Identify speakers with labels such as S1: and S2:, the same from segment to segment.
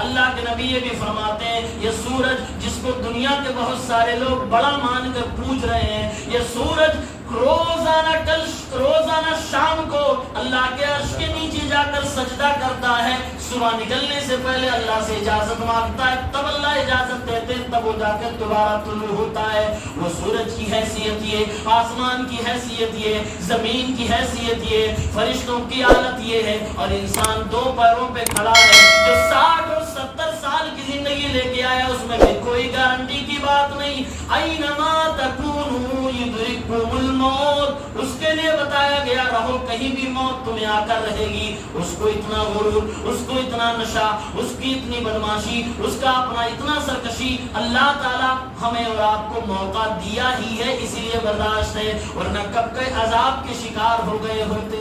S1: اللہ کے نبی یہ بھی فرماتے ہیں یہ سورج جس کو دنیا کے بہت سارے لوگ بڑا مان کر پوج رہے ہیں، یہ سورج روزانہ شام کو اللہ کے عرش کے نیچے جا کر سجدہ کرتا ہے، صبح نکلنے سے پہلے اللہ سے اجازت مانگتا ہے، تب اللہ اجازت دیتے ہیں، تب وہ جا کر دوبارہ طلوع ہوتا ہے۔ وہ سورج کی حیثیت یہ، آسمان کی حیثیت یہ، زمین کی حیثیت یہ، فرشتوں کی حالت یہ ہے، اور انسان دو پیروں پہ کھڑا ہے جو 60 اور 70 سال کی زندگی لے کے آیا، اس میں بھی کوئی گارنٹی کی بات نہیں۔ اینما تکونوا یدرککم الموت، اس کے لیے بتایا گیا رہو کہیں بھی موت تمہیں آ کر رہے گی۔ اس کو اتنا غرور، اس کو اتنا نشہ، اس کی اتنی بدماشی، اس کا اپنا اتنا سرکشی، اللہ تعالیٰ ہمیں اور آپ کو موقع دیا ہی ہے، اسی لیے برداشت ہے، ورنہ کب کے عذاب کے شکار ہو گئے ہوتے۔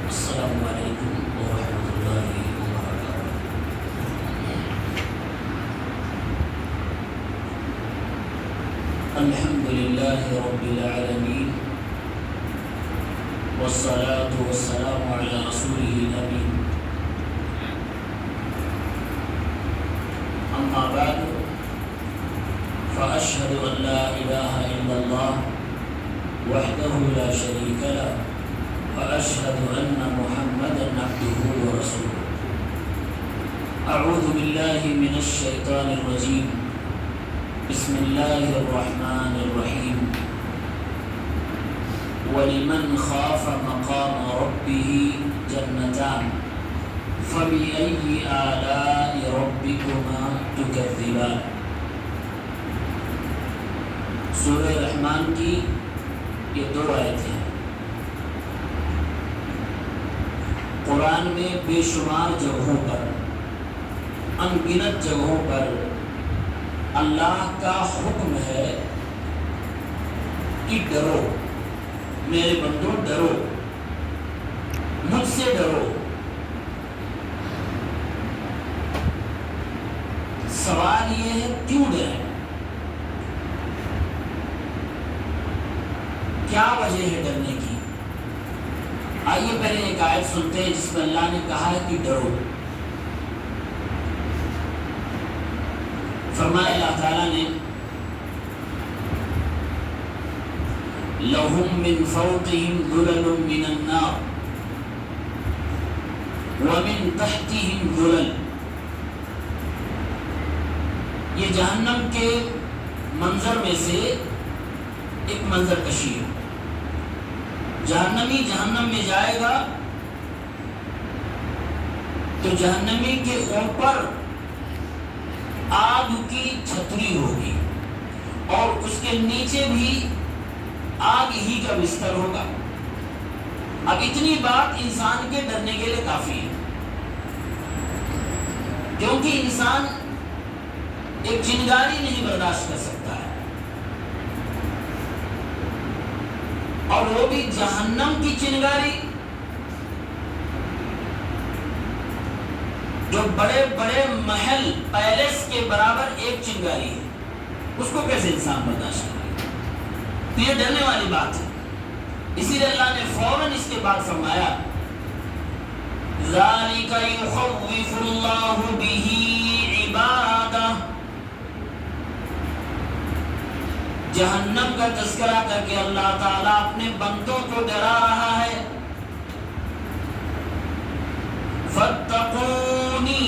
S1: السلام علیکم ورحمۃ اللہ وبرکاتہ۔ الحمد للہ رب العالمین، والصلاة والسلام علی رسوله الامین، اما بعد فاشهد ان لا اله الا الله وحده لا شريك له واشهد ان محمدا عبده ورسوله۔ اعوذ باللہ من الشیطان الرجیم، بسم اللہ الرحمن الرحیم۔ وَلِمَنْ خَافَ مَقَامَ رَبِّهِ جَنَّتَانِ فَبِأَيِّ آلَاءِ رَبِّكُمَا تُكَذِّبَانِ۔ سورہ رحمان کی یہ دو آیتیں ہیں۔ قرآن میں بے شمار جگہوں پر، ان گنت جگہوں پر اللہ کا حکم ہے کہ ڈرو میرے بندو، ڈرو مجھ سے، ڈرو۔ سوال یہ ہے کیوں ڈریں، کیا وجہ ہے ڈرنے کی؟ آئیے پہلے ایک آیت سنتے ہیں جس میں اللہ نے کہا ہے کہ ڈرو۔ فرمایا اللہ تعالیٰ نے لَهُم مِّن فَوْقِهِمْ ظُلَلٌ مِّنَ النَّارِ وَمِن تَحْتِهِمْ ظُلَلٌ۔ یہ جہنم کے منظر میں سے ایک منظر کشی ہے۔ جہنمی جہنم میں جائے گا تو جہنمی کے اوپر آگ کی چھتری ہوگی اور اس کے نیچے بھی آگ ہی کا بستر ہوگا۔ اب اتنی بات انسان کے ڈرنے کے لیے کافی ہے، کیونکہ انسان ایک چنگاری نہیں برداشت کر سکتا ہے، اور وہ بھی جہنم کی چنگاری جو بڑے بڑے محل پیلس کے برابر ایک چنگاری ہے، اس کو کیسے انسان برداشت کرے؟ تو یہ ڈرنے والی بات ہے۔ اسی لیے اللہ نے فوراً اس کے بعد فرمایا ذَلِكَ يُخَوِّفُ اللَّهُ بِهِ عِبَادَهُ۔ جہنم کا تذکرہ کر کے اللہ تعالیٰ اپنے بندوں کو ڈرا رہا ہے۔ فَاتَّقُونِي،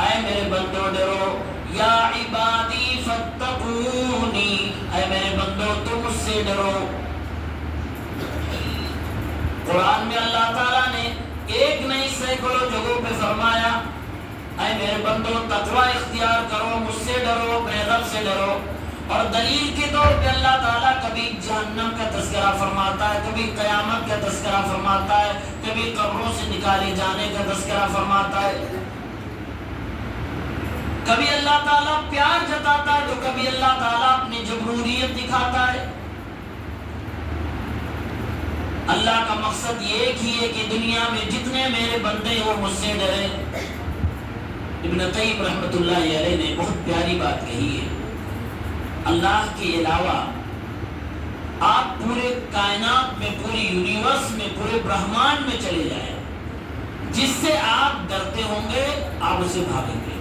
S1: اے میرے بندوں ڈرو، یا عبادی فَاتَّقُونِی، اے میرے بندوں تم مجھ سے ڈرو۔ قرآن میں اللہ تعالیٰ نے ایک نہیں سینکڑوں جگہوں پہ فرمایا اے میرے بندوں تقوی اختیار کرو، مجھ سے ڈرو، اپنے رب سے ڈرو۔ اور دلیل کے طور پہ اللہ تعالیٰ کبھی جہنم کا تذکرہ فرماتا ہے، کبھی قیامت کا تذکرہ فرماتا ہے، کبھی قبروں سے نکالے جانے کا تذکرہ فرماتا ہے۔ کبھی اللہ تعالیٰ پیار جتاتا ہے تو کبھی اللہ تعالیٰ اپنی جبروریت دکھاتا ہے۔ اللہ کا مقصد یہ ایک ہی ہے کہ دنیا میں جتنے میرے بندے وہ مجھ سے ڈرے۔ ابن قیم رحمۃ اللہ علیہ نے بہت پیاری بات کہی ہے، اللہ کے علاوہ آپ پورے کائنات میں، پوری یونیورس میں، پورے برہمانڈ میں چلے جائیں، جس سے آپ ڈرتے ہوں گے آپ اسے بھاگیں گے،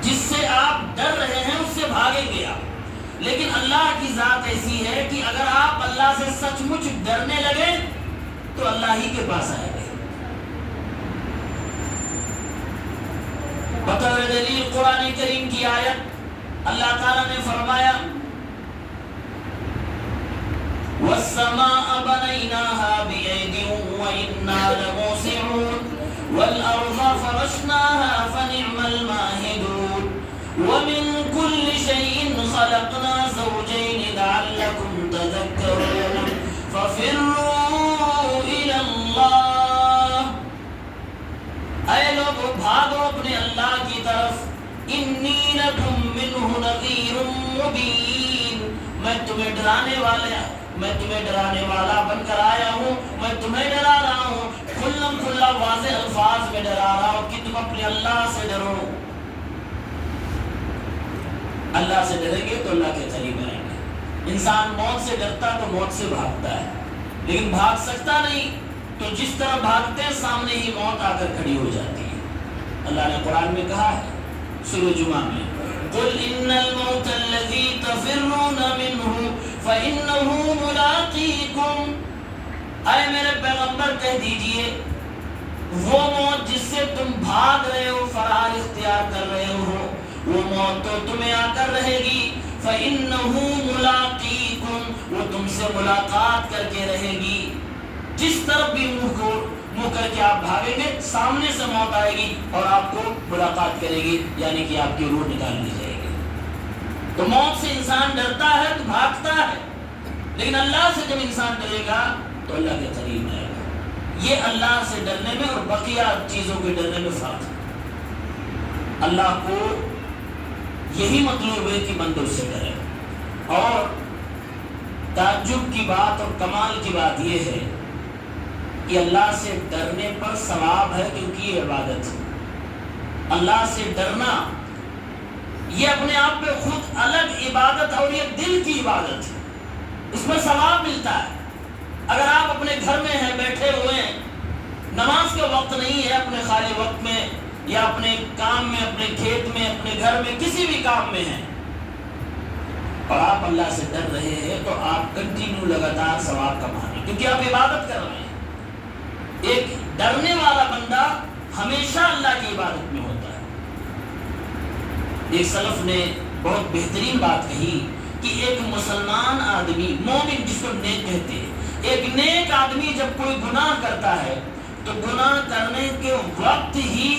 S1: جس سے آپ ڈر رہے ہیں اس سے بھاگیں گے آپ۔ لیکن اللہ کی ذات ایسی ہے کہ اگر آپ اللہ سے سچ مچ ڈرنے لگے تو اللہ ہی کے پاس آئے گے۔ بطور دلیل قرآن کریم کی آیت اللہ تعالیٰ نے فرمایا وَالسَّمَاءَ بَنَيْنَاهَا بِأَيْدٍ وَإِنَّا لَمُوسِعُونَ وَالْأَرْضَ فَرَشْنَاهَا فَنِعْمَ الْمَاهِدُونَ وَمِن كُلِّ شَيْءٍ خَلَقْنَا زَوْجَيْنِ لَعَلَّكُمْ تَذَكَّرُونَ فَفِرُّوا إِلَى اللَّهِ، اے لوگو بھاگو اپنے اللہ کی طرف، إِنِّي لَكُمْ مِنْهُ نَذِيرٌ مُبِينٌ، میں تمہیں ڈرانے والا بن کر آیا ہوں، میں تمہیں ڈرا رہا ہوں، کھلم کھلا واضح الفاظ میں ڈرا رہا ہوں کہ تم اپنے اللہ سے ڈرو۔ اللہ سے ڈریں گے تو اللہ کے قریب آئیں گے۔ انسان موت سے ڈرتا تو موت سے بھاگتا ہے، لیکن بھاگ سکتا نہیں، تو جس طرح بھاگتے ہیں سامنے ہی موت آ کر کھڑی ہو جاتی ہے۔ اللہ نے قرآن میں کہا ہے سورہ جمعہ میں قُلْ إِنَّ الْمَوْتَ الَّذِي تَفِرُّونَ مِنْهُ فَإِنَّهُ مُلَاقِيكُمْ، اے میرے پیغمبر کہہ دیجئے وہ موت جس سے تم بھاگ رہے ہو، فرار اختیار کر رہے ہو، وہ موت تو تمہیں آ کر رہے گی۔ فَإِنَّهُ مُلَاقِيكُمْ، وہ تم سے ملاقات کر کے رہے گی۔ جس طرف بھی منہ کر کے آپ بھاگیں گے سامنے سے موت آئے گی اور آپ کو ملاقات کرے گی، یعنی کہ آپ کی روح نکال لی جائے گی۔ تو موت سے انسان ڈرتا ہے تو بھاگتا ہے، لیکن اللہ سے جب انسان ڈرے گا تو اللہ کے قریب آئے گا۔ یہ اللہ سے ڈرنے میں اور بقیہ چیزوں کے ڈرنے میں فرق ہے۔ اللہ کو یہی مطلوب ہے کہ بندوں سے ڈرے، اور تعجب کی بات اور کمال کی بات یہ ہے کہ اللہ سے ڈرنے پر ثواب ہے، کیونکہ یہ عبادت ہے۔ اللہ سے ڈرنا یہ اپنے آپ پہ خود الگ عبادت ہے، اور یہ دل کی عبادت ہے، اس میں ثواب ملتا ہے۔ اگر آپ اپنے گھر میں ہیں، بیٹھے ہوئے ہیں، نماز کا وقت نہیں ہے، اپنے خالی وقت میں یا اپنے کام میں، اپنے کھیت میں، اپنے گھر میں، کسی بھی کام میں ہیں، اور آپ اللہ سے ڈر رہے ہیں، تو آپ کنٹینیو لگاتار ثواب کما رہے ہیں، کیونکہ آپ عبادت کر رہے ہیں۔ ایک ڈرنے والا بندہ ہمیشہ اللہ کی عبادت میں ہوتا ہے۔ ایک سلف نے بہت بہترین بات کہی کہ ایک مسلمان آدمی، مومن جس کو نیک کہتے ہیں، ایک نیک آدمی جب کوئی گناہ کرتا ہے تو گناہ کرنے کے وقت ہی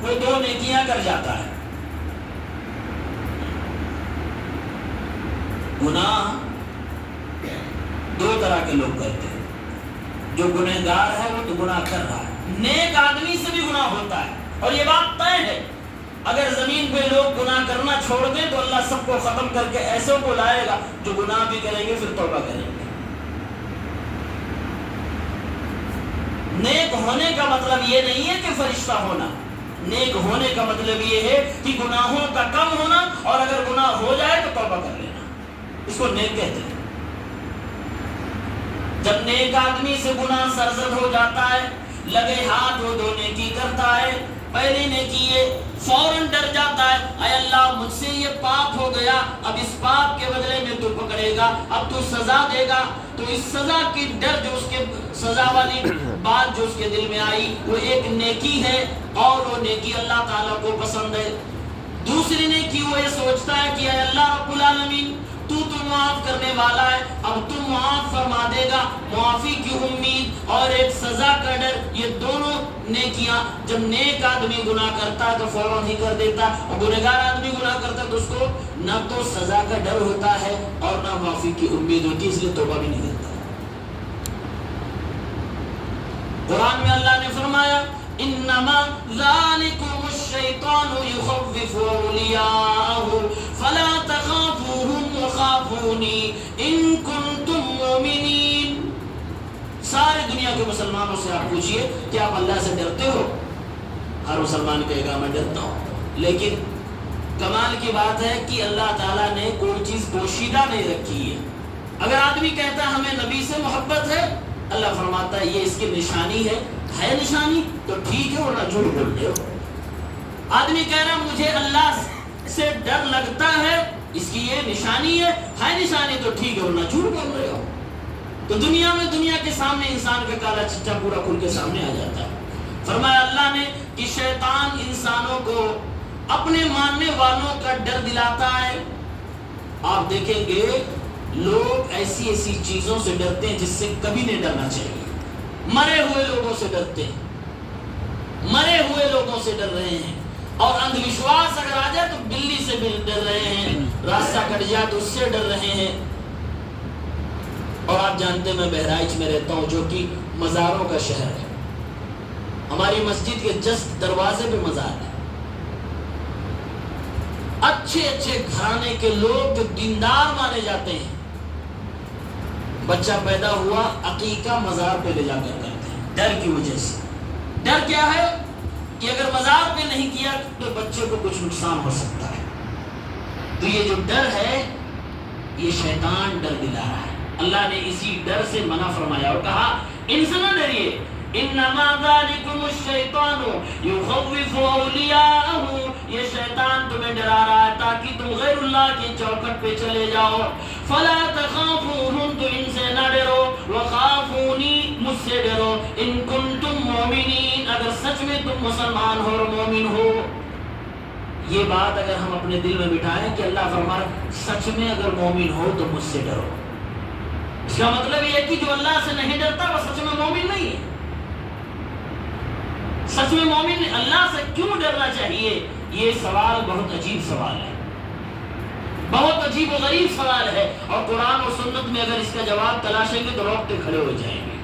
S1: وہ 2 نیکیاں کر جاتا ہے۔ گناہ 2 طرح کے لوگ کرتے ہیں، جو گنہگار ہے وہ تو گناہ کر رہا ہے، نیک آدمی سے بھی گناہ ہوتا ہے، اور یہ بات طے ہے۔ اگر زمین پہ لوگ گناہ کرنا چھوڑ دیں تو اللہ سب کو ختم کر کے ایسوں کو لائے گا جو گناہ بھی کریں گے پھر توبہ کریں گے۔ نیک ہونے کا مطلب یہ نہیں ہے کہ فرشتہ ہونا، نیک ہونے کا مطلب یہ ہے کہ گناہوں کا کم ہونا، اور اگر گناہ ہو جائے تو توبہ کر لینا، اس کو نیک کہتے ہیں۔ جب نیک آدمی سے گناہ سرزد ہو جاتا ہے، لگے ہاتھ وہ 2 نیکی کرتا ہے۔ پہلی نیکی یہ فوراً ڈر جاتا ہے، اے اللہ مجھ سے یہ پاپ ہو گیا، اب اس پاپ کے بدلے میں تو پکڑے گا، اب تو سزا دے گا، تو اس سزا کی ڈر جو اس کے سزا والی بات جو اس کے دل میں آئی وہ ایک نیکی ہے، اور وہ نیکی اللہ تعالیٰ کو پسند ہے۔ دوسری نیکی وہ یہ سوچتا ہے کہ اے اللہ رب العالمین تو معاف کرنے والا ہے، اب تم معاف فرما دے گا، معافی کی امید اور ایک سزا کا ڈر، یہ دونوں نیکیاں جب نیک آدمی گناہ کرتا ہے تو فوراً ہی کر دیتا، اور گنہگار آدمی گناہ کرتا ہے تو اس کو نہ تو سزا کا ڈر ہوتا ہے اور نہ معافی کی امید ہوتی ہے، اس لیے توبہ بھی نہیں کرتا۔ قرآن میں اللہ نے فرمایا انما ذالکم الشیطان یخوف اولیاءہ فلا تخافوہم وخافونی ان کنتم مومنین۔ سارے دنیا کے مسلمانوں سے آپ پوچھئے کہ آپ اللہ سے ڈرتے ہو؟ ہر مسلمان کہے گا میں ڈرتا ہوں، لیکن کمال کی بات ہے کہ اللہ تعالیٰ نے کوئی چیز پوشیدہ نہیں نے رکھی ہے. اگر آدمی کہتا ہے ہمیں نبی سے محبت ہے، اللہ فرماتا ہے یہ اس کی نشانی ہے نشانی تو ٹھیک ہے ورنہ جھوٹ بول رہے ہو. آدمی کہہ رہا مجھے اللہ سے ڈر لگتا ہے، اس کی یہ نشانی ہے نشانی تو ٹھیک ہے ورنہ جھوٹ بول رہے ہو. تو دنیا کے سامنے انسان کا کالا چٹا پورا کھل کے سامنے آ جاتا ہے. فرمایا اللہ نے کہ شیطان انسانوں کو اپنے ماننے والوں کا ڈر دلاتا ہے. آپ دیکھیں گے لوگ ایسی چیزوں سے ڈرتے ہیں جس سے کبھی نہیں ڈرنا چاہیے. مرے ہوئے لوگوں سے ڈرتے ہیں، مرے ہوئے لوگوں سے ڈر رہے ہیں. اور اندھ وشواس اگر آ جائے تو بلی سے بھی ڈر رہے ہیں، راستہ کٹ جائے تو اس سے ڈر رہے ہیں. اور آپ جانتے ہیں میں بہرائچ میں رہتا ہوں جو کہ مزاروں کا شہر ہے. ہماری مسجد کے جسٹ دروازے پہ مزار ہے. اچھے گھرانے کے لوگ جو دیندار مانے جاتے ہیں، بچہ پیدا ہوا عقیقہ مزار پہ لے جا کر کرتے ہیں ڈر کی وجہ سے. ڈر کیا ہے کہ اگر مزار پہ نہیں کیا تو بچے کو کچھ نقصان ہو سکتا ہے. تو یہ جو ڈر ہے یہ شیطان ڈر دلا رہا ہے. اللہ نے اسی ڈر سے منع فرمایا اور کہا ان سے نہ ڈریے، انما ذالکم الشیطان یخوف اولیاءہ، یہ شیطان تمہیں ڈرا رہا ہے تاکہ تم غیر اللہ کی چوکھٹ پہ چلے جاؤ. فلا تخافوہم، تو ان سے نہ ڈرو، وخافونی، مجھ سے ڈرو، ان کنتم مومنین، اگر سچ میں تم مسلمان ہو اور مومن ہو. یہ بات اگر ہم اپنے دل میں بٹھائیں کہ اللہ فرمائے سچ میں اگر مومن ہو تو مجھ سے ڈرو، اس کا مطلب یہ ہے کہ جو اللہ سے نہیں ڈرتا وہ سچ میں مومن نہیں ہے. سچ میں مومن اللہ سے کیوں ڈرنا چاہیے؟ یہ سوال بہت عجیب سوال ہے، بہت عجیب و غریب سوال ہے. اور قرآن و سنت میں اگر اس کا جواب تلاشیں گے تو روکتے کھڑے ہو جائیں گے.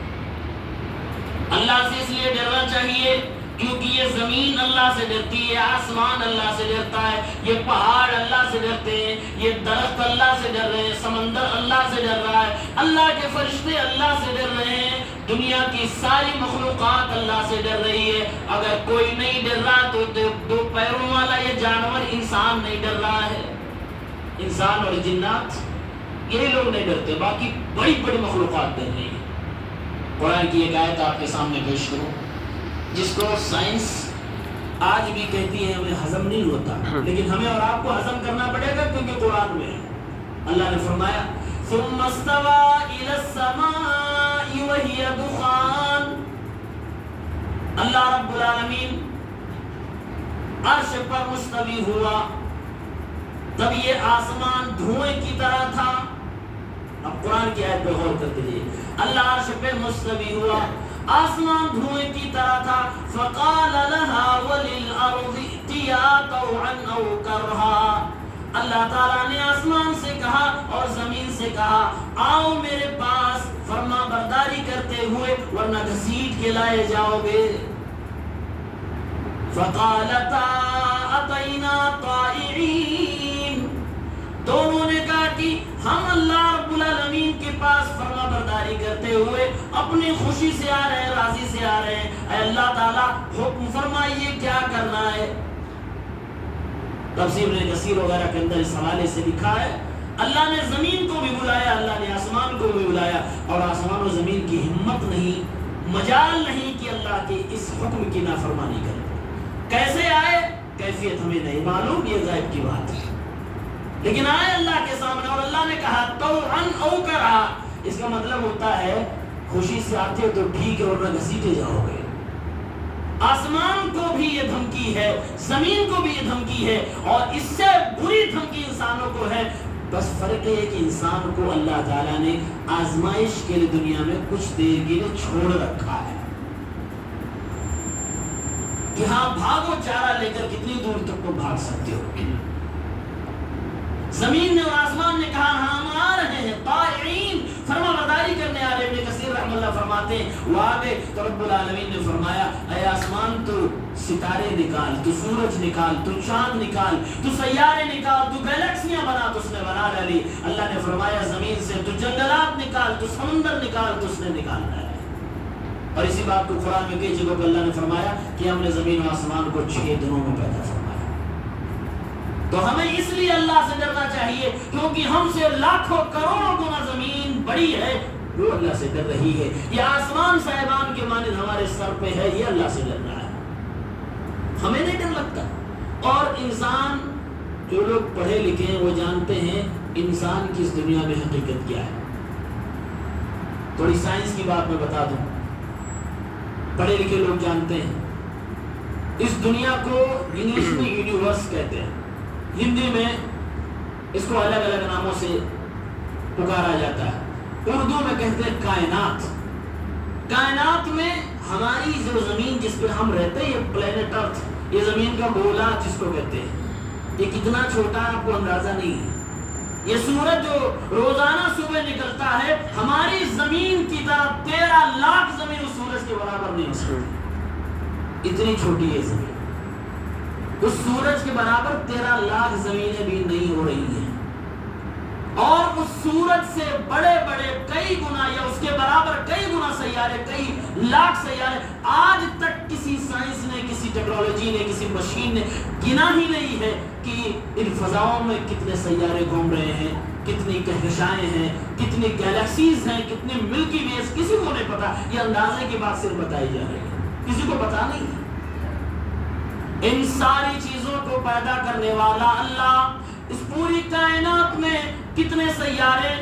S1: اللہ سے اس لیے ڈرنا چاہیے کیونکہ یہ زمین اللہ سے ڈرتی ہے، آسمان اللہ سے ڈرتا ہے، یہ پہاڑ اللہ سے ڈرتے ہیں، یہ درخت اللہ سے ڈر رہے ہیں، سمندر اللہ سے ڈر رہا ہے، اللہ کے فرشتے اللہ سے ڈر رہے ہیں، دنیا کی ساری مخلوقات اللہ سے ڈر رہی ہے. اگر کوئی نہیں ڈر رہا تو دو پیروں والا یہ جانور انسان نہیں ڈر رہا ہے. انسان اور جنات یہی لوگ نہیں ڈرتے، باقی بڑی بڑی مخلوقات ڈر رہی ہیں. قرآن کی ایک آیت آپ کے سامنے پیش کروں جس کو سائنس آج بھی کہتی ہے ہمیں ہضم نہیں ہوتا، لیکن ہمیں اور آپ کو ہضم کرنا پڑے گا کیونکہ قرآن میں ہے. اللہ نے فرمایا ثم استوى الى السماء وهي دخان، اللہ رب العالمین عرش پر مستوی ہوا تب یہ آسمان دھوئیں کی طرح تھا. اب قرآن کی آیت پہ غور کر دیجیے. اللہ عرش پہ مستوی ہوا، آسمان دھوئیں کی طرح تھا. فقال لها وللارض ائتيا طوعا او كرها، اللہ تعالیٰ نے آسمان سے کہا اور زمین سے کہا آؤ میرے پاس فرما برداری کرتے ہوئے ورنہ گھسیٹ کے لائے جاؤ گے. فقالتا اتینا طائعین، دونوں نے کہا کہ ہم اللہ رب العالمین کے پاس فرما برداری کرتے ہوئے اپنی خوشی سے آ رہے ہیں، راضی سے آ رہے ہیں. اے اللہ تعالیٰ حکم فرمائیے کیا کرنا ہے. تفسیر ابن کثیر وغیرہ کے اندر اس حوالے سے لکھا ہے اللہ نے زمین کو بھی بلایا، اللہ نے آسمان کو بھی بلایا، اور آسمان و زمین کی ہمت نہیں، مجال نہیں کہ اللہ کے اس حکم کی نافرمانی کرے. کیسے آئے کیفیت ہمیں نہیں معلوم، یہ غیب کی بات ہے، لیکن آئے اللہ کے سامنے اور اللہ نے کہا طوعا او کرہا. اس کا مطلب ہوتا ہے خوشی سے آتے ہو تو ٹھیک ہے ورنہ گھسیٹے جاؤ گے. آسمان کو بھی یہ دھمکی ہے، زمین کو بھی یہ دھمکی ہے، اور اس سے بری دھمکی انسانوں کو ہے. بس فرق یہ ہے کہ انسان کو اللہ تعالیٰ نے آزمائش کے لیے دنیا میں کچھ دیر کے لیے چھوڑ رکھا ہے کہ ہاں بھاگو، چارہ لے کر کتنی دور تک کو بھاگ سکتے ہو. زمین نے اور آسمان نے کہا ہم آ رہے ہیں طائعین، فرما برداری کرنے آ رہے ہیں. ابن کثیر رحمہ اللہ فرماتے ہیں وہ آگے تو رب العالمین نے فرمایا اے آسمان تو ستارے نکال، تو سورج نکال، تو چاند نکال، تو سیارے نکال، تو گیلیکسیاں بنا، تو اس نے بنا ڈالی. اللہ نے فرمایا زمین سے تو جنگلات نکال، تو سمندر نکال، تو اس نے نکال ڈالا. اور اسی بات کو قرآن میں کئی جگہوں پہ اللہ نے فرمایا کہ ہم نے زمین و آسمان کو 6 دنوں میں پیدا فرمایا. تو ہمیں اس لیے اللہ سے ڈرنا چاہیے کیونکہ ہم سے لاکھوں کروڑوں گنا زمین بڑی ہے وہ اللہ سے ڈر رہی ہے. یہ آسمان صاحبان کے مانند ہمارے سر پہ ہے, یہ اللہ سے ڈر رہا ہے, ہمیں نہیں ڈر لگتا. اور انسان, جو لوگ پڑھے لکھے ہیں وہ جانتے ہیں انسان کی اس دنیا میں حقیقت کیا ہے. تھوڑی سائنس کی بات میں بتا دوں, پڑھے لکھے لوگ جانتے ہیں اس دنیا کو انگلش میں یونیورس کہتے ہیں, ہندی میں اس کو الگ الگ ناموں سے پکارا جاتا ہے. اردو میں کہتے ہیں کائنات. کائنات میں ہماری جو زمین جس پہ ہم رہتے ہیں, یہ پلینٹ ارتھ, یہ زمین کا گولا جس کو کہتے ہیں, یہ کتنا چھوٹا ہے آپ کو اندازہ نہیں ہے. یہ سورج جو روزانہ صبح نکلتا ہے ہماری زمین کی طرح 13 لاکھ زمین اس سورج کے برابر نہیں ہو سکتی, اتنی چھوٹی ہے زمین. اس سورج کے برابر 13 لاکھ زمینیں بھی نہیں ہو رہی ہیں, اور اس سورج سے بڑے بڑے کئی گنا یا اس کے برابر کئی گنا سیارے, کئی لاکھ سیارے. آج تک کسی سائنس نے, کسی ٹیکنالوجی نے, کسی مشین نے گنا ہی نہیں ہے کہ ان فضاؤں میں کتنے سیارے گھوم رہے ہیں, کتنی کہکشائیں ہیں, کتنی گیلیکسیز ہیں, کتنے ملکی ویز, کسی کو نہیں پتا. یہ اندازے کی بات صرف بتائی جا رہی ہے, کسی کو پتا نہیں ہے. ان ساری چیزوں کو پیدا کرنے والا اللہ, اس پوری کائنات میں کتنے سیارے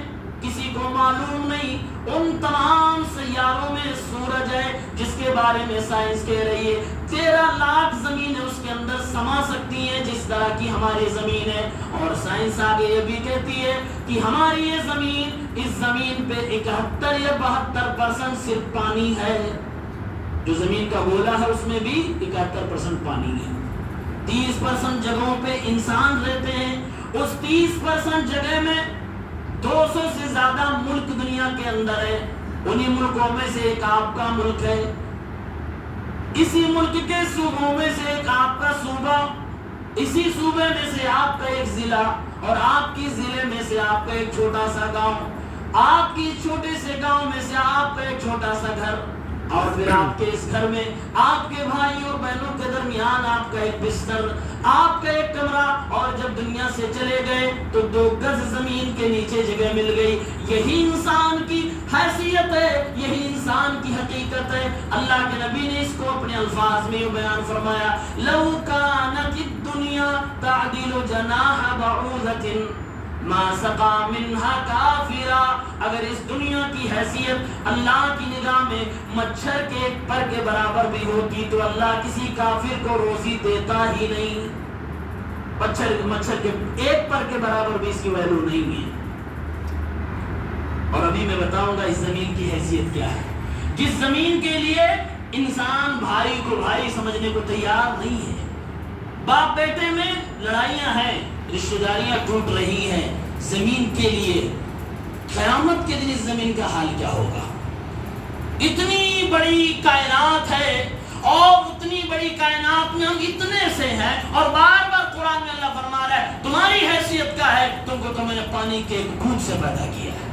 S1: کسی کو معلوم نہیں. ان تمام سیاروں میں سورج ہے جس کے بارے میں سائنس کہہ رہی ہے 13 لاکھ زمینیں اس کے اندر سما سکتی ہیں جس طرح کی ہماری زمین ہے. اور سائنس آگے یہ بھی کہتی ہے کہ ہماری یہ زمین, اس زمین پہ 71 یا 72% صرف پانی ہے. جو زمین کا گولا ہے اس میں بھی 71% پانی ہے. 30% جگہوں پہ انسان رہتے ہیں. اس 30% جگہ میں 200 سے زیادہ ملک دنیا کے اندر ہے. انہی ملکوں میں سے ایک آپ کا ملک ہے. اسی ملک کے صوبوں میں سے ایک آپ کا صوبہ, اسی صوبے میں سے آپ کا ایک ضلع, اور آپ کی ضلع میں سے آپ کا ایک چھوٹا سا گاؤں, آپ کی چھوٹے سے گاؤں میں سے آپ کا ایک چھوٹا سا گھر, اور پھر آپ کے اس گھر میں آپ کے بھائی اور بہنوں کے درمیان آپ کا ایک بستر, آپ کا ایک کمرہ. اور جب دنیا سے چلے گئے تو 2 گز زمین کے نیچے جگہ مل گئی. یہی انسان کی حیثیت ہے, یہی انسان کی حقیقت ہے. اللہ کے نبی نے اس کو اپنے الفاظ میں بیان فرمایا, لو کانت الدنیا تعدل جناح بعوضۃ ما سقا منہا کافرا. اگر اس دنیا کی حیثیت اللہ کی نگاہ میں مچھر کے ایک پر کے برابر بھی ہوتی تو اللہ کسی کافر کو روزی دیتا ہی نہیں. مچھر کے ایک پر کے برابر بھی اس کی ویلو نہیں ہے. اور ابھی میں بتاؤں گا اس زمین کی حیثیت کیا ہے, جس زمین کے لیے انسان بھائی کو بھائی سمجھنے کو تیار نہیں ہے. باپ بیٹے میں لڑائیاں ہیں, رشتہ داریاں ٹوٹ رہی ہیں زمین کے لیے. قیامت کے دن اس زمین کا حال کیا ہوگا؟ اتنی بڑی کائنات ہے, اور اتنی بڑی کائنات میں ہم اتنے سے ہیں, اور بار بار قرآن میں اللہ فرما رہا ہے تمہاری حیثیت کیا ہے, تم کو تو میں نے پانی کے بوند سے پیدا کیا ہے.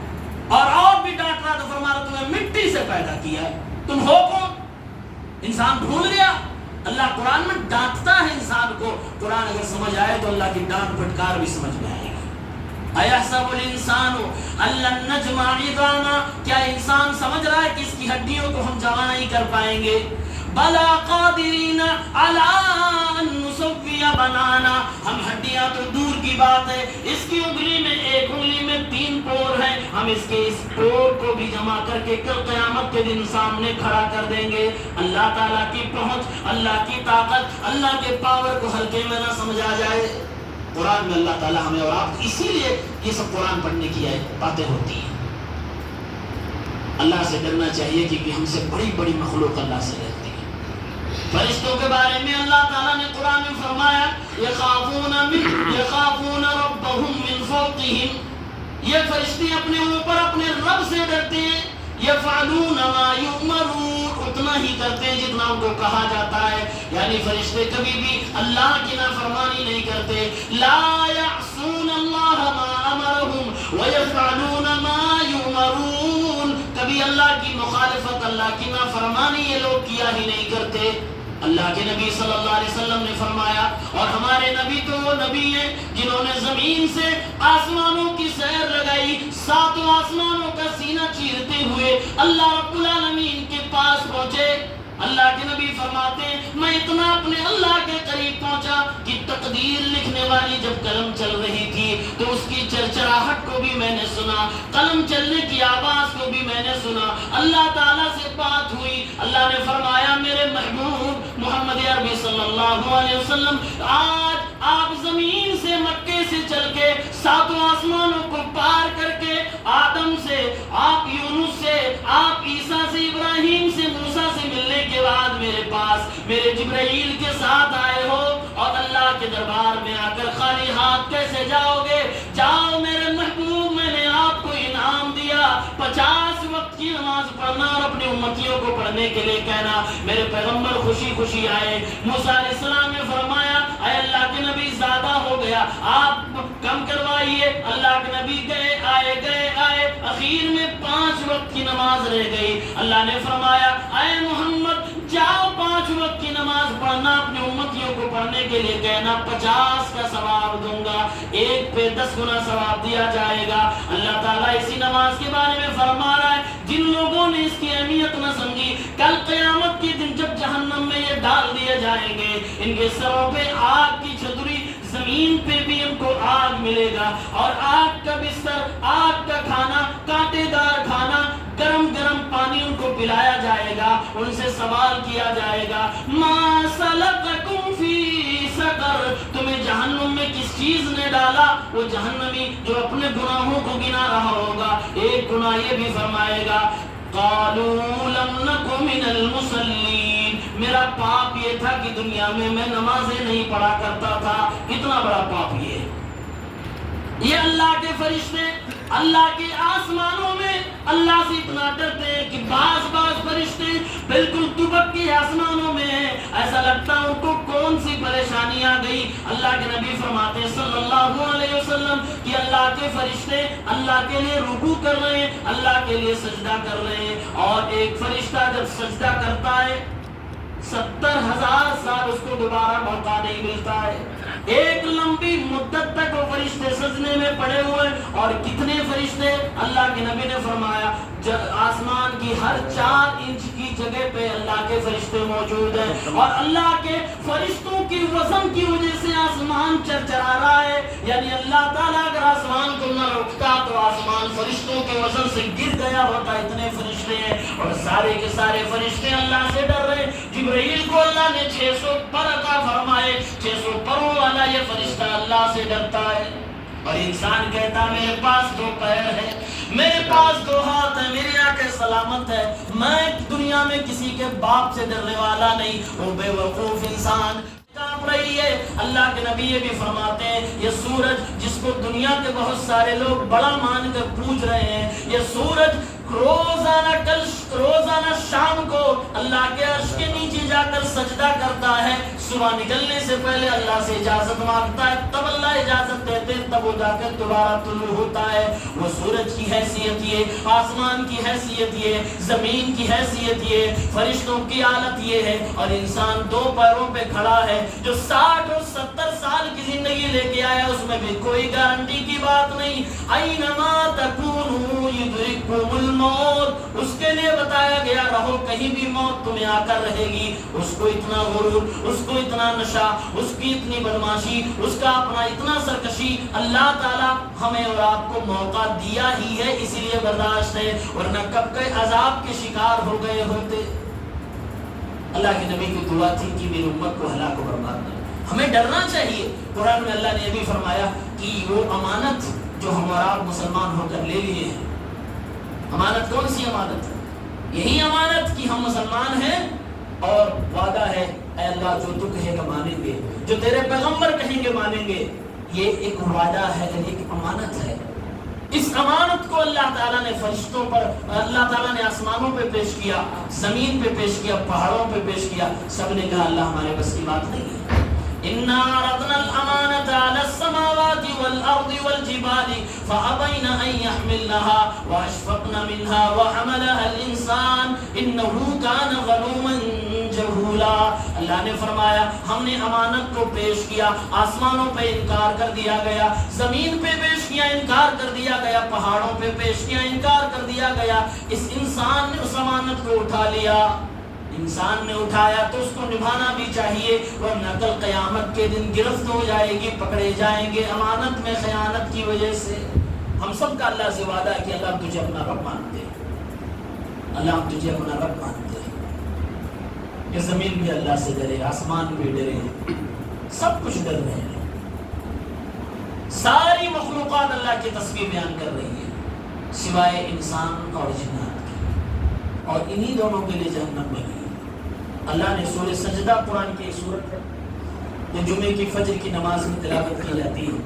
S1: اور بھی ڈانٹ رہا تو فرما رہا تمہیں مٹی سے پیدا کیا ہے, تم ہو کون؟ انسان بھول گیا. اللہ قرآن میں ڈانٹتا ہے انسان کو. قرآن اگر سمجھ آئے تو اللہ کی ڈانٹ پھٹکار بھی سمجھ میں آئے گی. ایحسب الانسان ان لن نجمع عظاما, کیا انسان سمجھ رہا ہے کہ اس کی ہڈیوں کو ہم جمع نہیں کر پائیں گے؟ بلا قادرین علی ان نسوی بنانا, ہم ہڈیاں تو دور کی بات ہے, اس کی انگلی میں ایک انگلی میں 3 پور ہیں, ہم اس کے اس پور کو بھی جمع کر کے کل قیامت کے دن سامنے کھڑا کر دیں گے. اللہ تعالیٰ کی پہنچ, اللہ کی طاقت, اللہ کے پاور کو ہلکے میں نہ سمجھا جائے. قرآن میں اللہ تعالیٰ ہمیں اور آپ, اسی لیے یہ سب قرآن پڑھنے کی باتیں ہوتی ہیں. اللہ سے ڈرنا چاہیے کیونکہ ہم سے بڑی بڑی مخلوق اللہ سے ڈرتی ہے. فرشتوں کے بارے میں اللہ تعالیٰ نے قرآن میں فرمایا یخافون ربهم من فوقهم, یہ فرشتے اپنے اوپر اپنے رب سے ڈرتے ہیں. یفعلون ما یؤمرون, اتنا ہی کرتے ہیں جتنا ان کو کہا جاتا ہے. یعنی فرشتے کبھی بھی اللہ کی نافرمانی نہیں کرتے. لا یعصون اللہ ما امرهم ویفعلون ما یؤمرون, کبھی اللہ کی مخالفت, اللہ کی نافرمانی یہ لوگ کیا ہی نہیں کرتے. اللہ کے نبی صلی اللہ علیہ وسلم نے فرمایا، اور ہمارے نبی تو وہ نبی ہیں جنہوں نے زمین سے آسمانوں کی سیر لگائی، ساتوں آسمانوں کا سینہ چیرتے ہوئے اللہ رب العالمین کے پاس پہنچے۔ اللہ کے نبی فرماتے ہیں میں اتنا اپنے اللہ کے قریب پہنچا کہ تقدیر لکھنے والی جب قلم چل رہی تھی تو اس کی چرچراہٹ کو بھی میں نے سنا، قلم چلنے کی آواز کو بھی میں نے سنا، اللہ تعالیٰ سے بات ہوئی۔ اللہ نے فرمایا میرے محبوب محمد عربی صلی اللہ علیہ وسلم، آج آپ زمین سے مکے سے چل کے ساتوں آسمانوں کو پار کر کے آدم سے، آپ یونس سے، آپ عیسیٰ سے، ابراہیم سے، موسیٰ سے ملنے کے بعد میرے پاس میرے جبرائیل کے ساتھ آئے ہو، اور اللہ کے دربار میں آ کر خالی ہاتھ کیسے جاؤ گے؟ جاؤ میرے محبوب، میں نے آپ کو انعام دیا 50 وقت کی نماز پڑھنا اور اپنی امتیوں کو پڑھنے کے لیے کہنا۔ میرے پیغمبر خوشی خوشی آئے۔ موسیٰ علیہ السلام نے فرمایا اے اللہ کے نبی زیادہ ہو گیا، آپ کم کروائیے۔ اللہ کے نبی گئے آئے، اخیر میں 5 وقت کی نماز رہ گئی۔ اللہ نے فرمایا اے محمد جاؤ 5 وقت کی نماز پڑھنا، اپنے امتیوں کو پڑھنے کے لیے کہنا، 50 کا ثواب دوں گا، 1 پہ 10 گنا ثواب دیا جائے گا۔ اللہ تعالیٰ اسی نماز کے بارے میں فرما رہا ہے، جن لوگوں نے اس کی اہمیت نہ سمجھی، کل قیامت کے دن جب جہنم میں یہ ڈال دیے جائیں گے، ان کے سروں پہ آگ کی چھتری، زمین پہ بھی ان کو آگ ملے گا، اور آگ کا بستر، آگ کا کھانا، کانٹے دار کھانا، گرم گرم پانی ان کو پلایا جائے گا۔ ان سے سوال کیا جائے گا ما سلککم فی سقر، تمہیں جہنم میں کس چیز نے ڈالا؟ وہ جہنمی جو اپنے گناہوں کو گنا رہا ہوگا، ایک گناہ یہ بھی فرمائے گا قالوا لم نک من المصلین، میرا پاپ یہ تھا کہ دنیا میں نمازیں نہیں پڑھا کرتا تھا۔ کتنا بڑا پاپ یہ اللہ کے فرشتے اللہ کے آسمانوں میں اللہ سے اتنا ڈرتے ہیں کہ بعض فرشتے بالکل دبک کے آسمانوں میں ہیں، ایسا لگتا ہے ان کو کون سی پریشانی آ گئی۔ اللہ کے نبی فرماتے ہیں صلی اللہ علیہ وسلم کہ اللہ کے فرشتے اللہ کے لیے رکوع کر رہے ہیں، اللہ کے لیے سجدہ کر رہے ہیں، اور ایک فرشتہ جب سجدہ کرتا ہے 70,000 سال اس کو دوبارہ موقع نہیں ملتا ہے۔ ایک لمبی مدت تک وہ فرشتے سجدے میں پڑے ہوئے، اور کتنے فرشتے؟ اللہ کے نبی نے فرمایا آسمان کی ہر 4 انچ کی جگہ پہ اللہ کے فرشتے موجود ہیں، اور اللہ کے فرشتوں کی وزن کی وجہ سے آسمان چرچرا رہا ہے۔ یعنی اللہ تعالیٰ اگر آسمان کو نہ روکتا تو آسمان فرشتوں کے وزن سے گر گیا ہوتا، اتنے فرشتے ہیں، اور سارے کے سارے فرشتے اللہ سے ڈر رہے ہیں۔ جبرائیل کو اللہ نے 600 پر عطا فرمائے، 600 پروں والا یہ فرشتہ اللہ سے ڈرتا ہے۔ اور انسان کہتا میرے پاس 2 پیر ہے، میرے پاس 2 ہاتھ ہیں، میری آنکھیں سلامت ہے، میں دنیا میں کسی کے باپ سے ڈرنے والا نہیں۔ وہ بے وقوف انسان کانپ رہی ہے۔ اللہ کے نبی یہ بھی فرماتے ہیں یہ سورج جس کو دنیا کے بہت سارے لوگ بڑا مان کر پوج رہے ہیں، یہ سورج روزانہ شام کو اللہ کے عرش کے نیچے جا کر سجدہ کرتا ہے، صبح نکلنے سے پہلے اللہ سے اجازت مانگتا ہے، تب اللہ اجازت دیتے ہیں، تب وہ جا کر دوبارہ طلوع ہوتا ہے۔ وہ سورج کی حیثیت یہ، آسمان کی حیثیت یہ، زمین کی حیثیت یہ، فرشتوں کی حالت یہ ہے، اور انسان 2 پیروں پہ کھڑا ہے، جو 60 اور 70 سال کی زندگی لے کے آیا، اس میں بھی کوئی گارنٹی کی بات نہیں۔ اینما تکونوا یدرککم الموت، اس کے لیے بتایا گیا رہو کہیں بھی موت تمہیں آ کر رہے گی۔ اس کو اتنا غرور، اس کو اتنا نشہ، اس کی اتنی بدماشی، اس کا اپنا اتنا سرکشی، اللہ تعالیٰ ہمیں اور آپ کو موقع دیا ہی ہے، اسی لیے برداشت ہے، ورنہ کب کے عذاب کے شکار ہو گئے ہوتے۔ اللہ کے نبی کی دعا تھی کہ میری امت کو ہلاک و برباد نہ۔ ہمیں ڈرنا چاہیے۔ قرآن میں اللہ نے یہ بھی فرمایا کہ وہ امانت جو ہم اور آپ مسلمان ہو کر لے لیے ہیں، امانت کون سی امانت ہے؟ یہی امانت کہ ہم مسلمان ہیں، اور وعدہ ہے اے اللہ جو تو کہے گا مانیں گے، جو تیرے پیغمبر کہیں گے مانیں گے۔ یہ ایک وعدہ ہے، ایک امانت ہے۔ اس امانت کو اللہ تعالیٰ نے فرشتوں پر، اللہ تعالیٰ نے آسمانوں پہ پیش کیا، زمین پہ پیش کیا، پہاڑوں پہ پیش کیا۔ سب نے کہا اللہ ہمارے بس کی بات نہیں ہے۔ إِنَّا عَرَضْنَا الْأَمَانَةَ عَلَى السَّمَاوَاتِ وَالْأَرْضِ وَالْجِبَالِ فَأَبَيْنَ أَن يَحْمِلْنَهَا وَأَشْفَقْنَ مِنْهَا وَحَمَلَهَا الْإِنسَانُ إِنَّهُ كَانَ ظَلُومًا جَهُولًا۔ رسولا. اللہ نے فرمایا ہم نے امانت کو پیش کیا, آسمانوں پہ انکار کر دیا گیا, زمین پہ پیش کیا انکار کر دیا گیا, پہاڑوں پہ پیش کیا انکار کر دیا گیا. اس انسان نے اس امانت کو اٹھا لیا, انسان نے اٹھایا تو اس کو نبھانا بھی چاہیے, ورنہ کل قیامت کے دن گرفت ہو جائے گی, پکڑے جائیں گے امانت میں خیانت کی وجہ سے. ہم سب کا اللہ سے وعدہ ہے کہ اللہ ہم تجھے اپنا رب مانتے ہیں, اللہ ہم تجھے اپنا رب مانتے ہیں. یہ زمین بھی اللہ سے ڈرے, آسمان بھی ڈرے, سب کچھ ڈر رہے ہیں. ساری مخلوقات اللہ کی تسبیح بیان کر رہی ہے سوائے انسان اور جنات کے, اور انہی دونوں کے لیے جہنم بنی ہے. اللہ نے سورہ سجدہ قرآن کی ایک سورت ہے جو جمعے کی فجر کی نماز میں تلاوت کی جاتی ہے.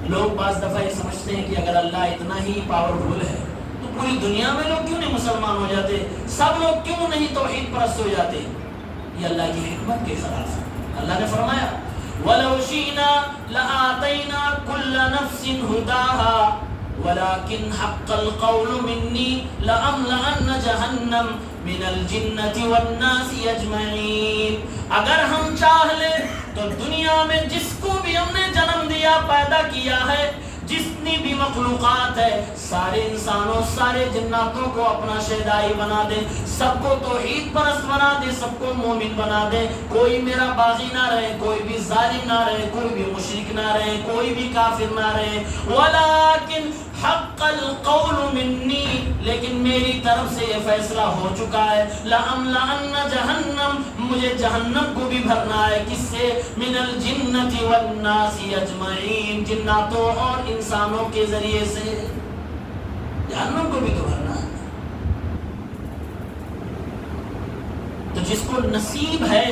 S1: لوگ بعض دفعہ یہ سمجھتے ہیں کہ اگر اللہ اتنا ہی پاورفل ہے تو پوری دنیا میں لوگ کیوں نہیں مسلمان ہو جاتے, سب لوگ کیوں نہیں توحید پرست ہو جاتے. یہ اللہ کی حکمت کے خلاف ہے. اللہ نے فرمایا وَلَوْ شِئْنَا لَآتَيْنَا كُلَّ نَفْسٍ هُدَاهَا وَلَكِنْ حَقَّ الْقَوْلُ مِنِّي لَأَمْلَأَنَّ جَهَنَّمَ مِنَ الْجِنَّةِ وَالنَّاسِ أَجْمَعِينَ. اگر ہم چاہ لیں تو دنیا میں جس کو بھی ہم نے جنم دیا, پیدا کیا ہے, جتنی بھی مخلوقات ہے, سارے انسانوں سارے جناتوں کو اپنا شہدائی بنا دے, سب کو توحید پرست بنا دے, سب کو مومن بنا دے. کوئی میرا باغی نہ رہے, کوئی بھی ظالم نہ رہے, کوئی بھی مشرک نہ رہے, کوئی بھی کافر نہ رہے. وَلَكِنْ حق القول منی, لیکن میری طرف سے یہ فیصلہ ہو چکا ہے. لَأَمْلَأَنَّ جَهَنَّمَ, مجھے جہنم کو بھی بھرنا ہے. کس سے؟ من الجنت والناس اجمعین, جناتوں اور انسانوں کے ذریعے سے جہنم کو بھی تو بھرنا ہے. تو جس کو نصیب ہے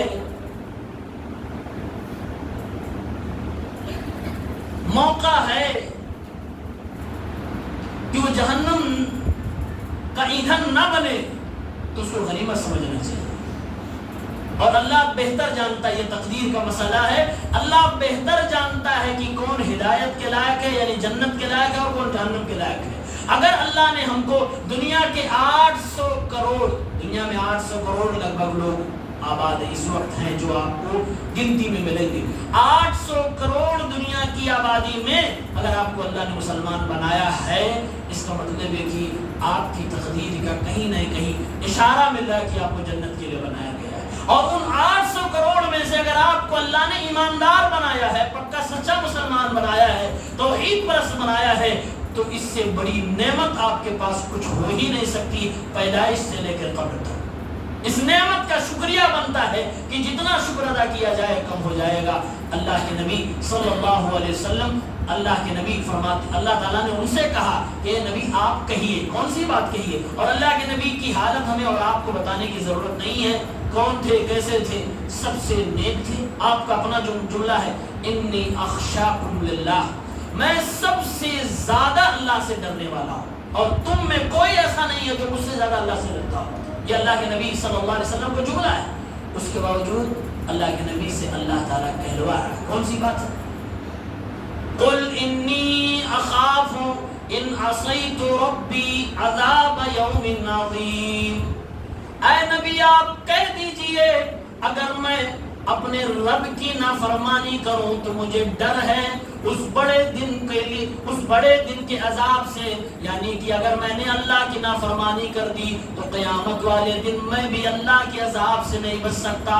S1: موقع ہے کہ وہ جہنم کا ایندھن نہ بنے تو اس کو غنیمت سمجھنا چاہیے. اور اللہ بہتر جانتا ہے, یہ تقدیر کا مسئلہ ہے, اللہ بہتر جانتا ہے کہ کون ہدایت کے لائق ہے یعنی جنت کے لائق ہے اور کون جہنم کے لائق ہے. اگر اللہ نے ہم کو دنیا کے 800 کروڑ, دنیا میں 800 کروڑ لگ بھگ لوگ آباد اس وقت ہیں جو آپ کو گنتی میں ملیں گے, 800 کروڑ دنیا کی آبادی میں اگر آپ کو اللہ نے مسلمان بنایا ہے, اس کا مطلب ہے کہ آپ کی تقدیر کا کہیں نہ کہیں اشارہ مل رہا ہے کہ آپ کو جنت کے لیے بنایا گیا ہے. اور ان 800 کروڑ میں سے اگر آپ کو اللہ نے ایماندار بنایا ہے, پکا سچا مسلمان بنایا ہے, توحید پرست بنایا ہے, تو اس سے بڑی نعمت آپ کے پاس کچھ ہو ہی نہیں سکتی پیدائش سے لے کر قبر تک. اس نعمت کا شکریہ بنتا ہے کہ جتنا شکر ادا کیا جائے کم ہو جائے گا. اللہ کے نبی صلی اللہ علیہ وسلم, اللہ کے نبی فرماتے, اللہ تعالیٰ نے ان سے کہا کہ نبی آپ کہیے, کون سی بات کہیے, اور اللہ کے نبی کی حالت ہمیں اور آپ کو بتانے کی ضرورت نہیں ہے. کون تھے, کیسے تھے, سب سے نیک تھے. آپ کا اپنا جو جملہ ہے انی اخشاکم للہ, میں سب سے زیادہ اللہ سے ڈرنے والا ہوں, اور تم میں کوئی ایسا نہیں ہے جو مجھ سے زیادہ اللہ سے ڈرتا ہو. یہ اللہ کے نبی صلی اللہ علیہ وسلم کا جملہ ہے. اس کے باوجود اللہ کے نبی سے اللہ تعالیٰ کہلوا رہا ہے. کون سی بات ہے؟ قل انی اخاف ان عصیت ربی عذاب یوم عظیم. اے نبی آپ کہہ دیجئے اگر میں اپنے رب کی نافرمانی کروں تو مجھے ڈر ہے اس بڑے دن کے لیے, اس بڑے دن کے عذاب سے. یعنی کہ اگر میں نے اللہ کی نافرمانی کر دی تو قیامت والے دن میں بھی اللہ کے عذاب سے نہیں بچ سکتا.